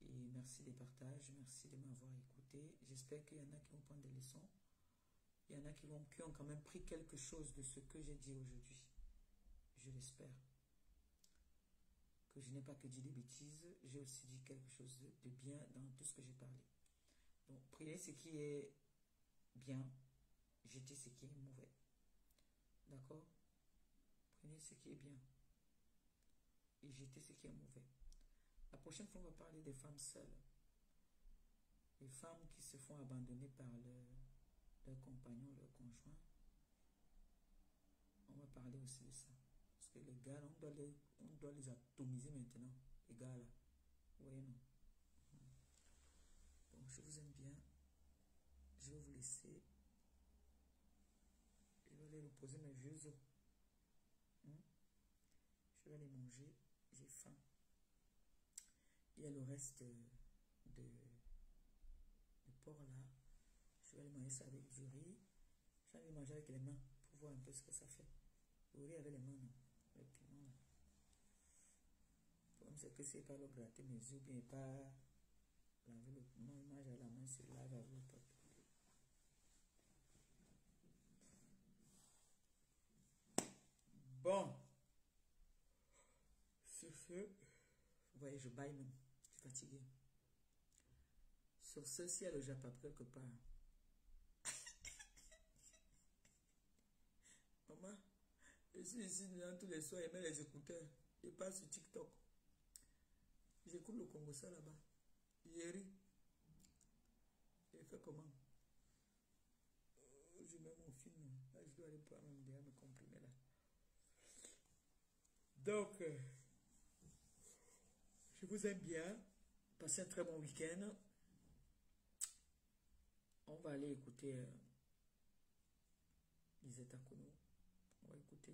Et merci des partages, merci de m'avoir écouté. J'espère qu'il y en a qui vont prendre des leçons. Il y en a qui ont quand même pris quelque chose de ce que j'ai dit aujourd'hui. Je l'espère. Que je n'ai pas que dit des bêtises, j'ai aussi dit quelque chose de bien dans tout ce que j'ai parlé. Donc, prenez ce qui est bien, jetez ce qui est mauvais. D'accord? Prenez ce qui est bien et jetez ce qui est mauvais. La prochaine fois, on va parler des femmes seules. Les femmes qui se font abandonner par leur compagnon, leur conjoint. On va parler aussi de ça. Parce que les gars, on doit les atomiser maintenant. Les gars là. Vous voyez, non? Bon, je vous aime bien. Je vais vous laisser. Je vais aller reposer mes vieux os. Je vais aller manger. J'ai faim. Il y a le reste de porc là. Je vais aller manger ça avec du riz. Je vais aller manger avec les mains pour voir un peu ce que ça fait. Le riz avec les mains, non? Le piment là. Le problème c'est que c'est pas le gratter mes yeux, bien pas laver le piment. Il mange à la main, c'est lave avec le papier. Bon. Sur ce, vous voyez, je baille même. Je suis fatigué. Sur ce, s'il y a le Japap quelque part. Maman, je suis ici dans tous les soirs et mets les écouteurs. Je passe sur TikTok. J'écoute le Congo ça là-bas. Hier, j'ai fait comment? Je mets mon film. Là, je dois aller prendre même derrière me comprimer là. Donc, je vous aime bien. Passez un très bon week-end. On va aller écouter Lisetta Kono. On va écouter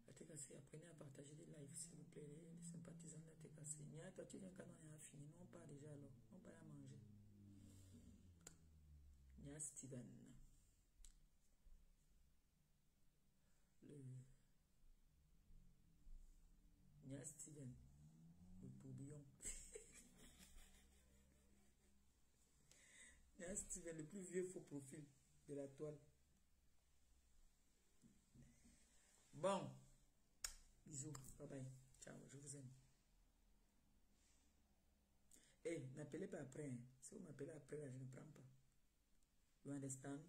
la TKC. Apprenez à partager les lives, s'il vous plaît, les sympathisants de la TKC. Nia, toi, tu viens quand on est fini. Nous, on part déjà alors. On part à manger. Nia Steven. Nia Steven. Le tourbillon. Nia Steven, le plus vieux faux profil de la toile. Bon. Bisous. Bye bye. Ciao. Je vous aime. Eh, n'appelez pas après. Hein. Si vous m'appelez après, là, je ne prends pas. You understand?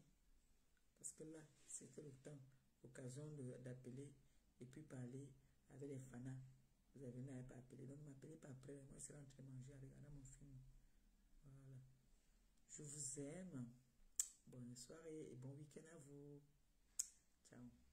Parce que là, c'était le temps, l'occasion d'appeler et puis parler avec les fanas. Vous avez n'avez pas appelé. Donc, ne m'appelez pas après. Moi, je serai en train de manger en regardant mon film. Voilà. Je vous aime. Bonne soirée et bon week-end à vous. Ciao.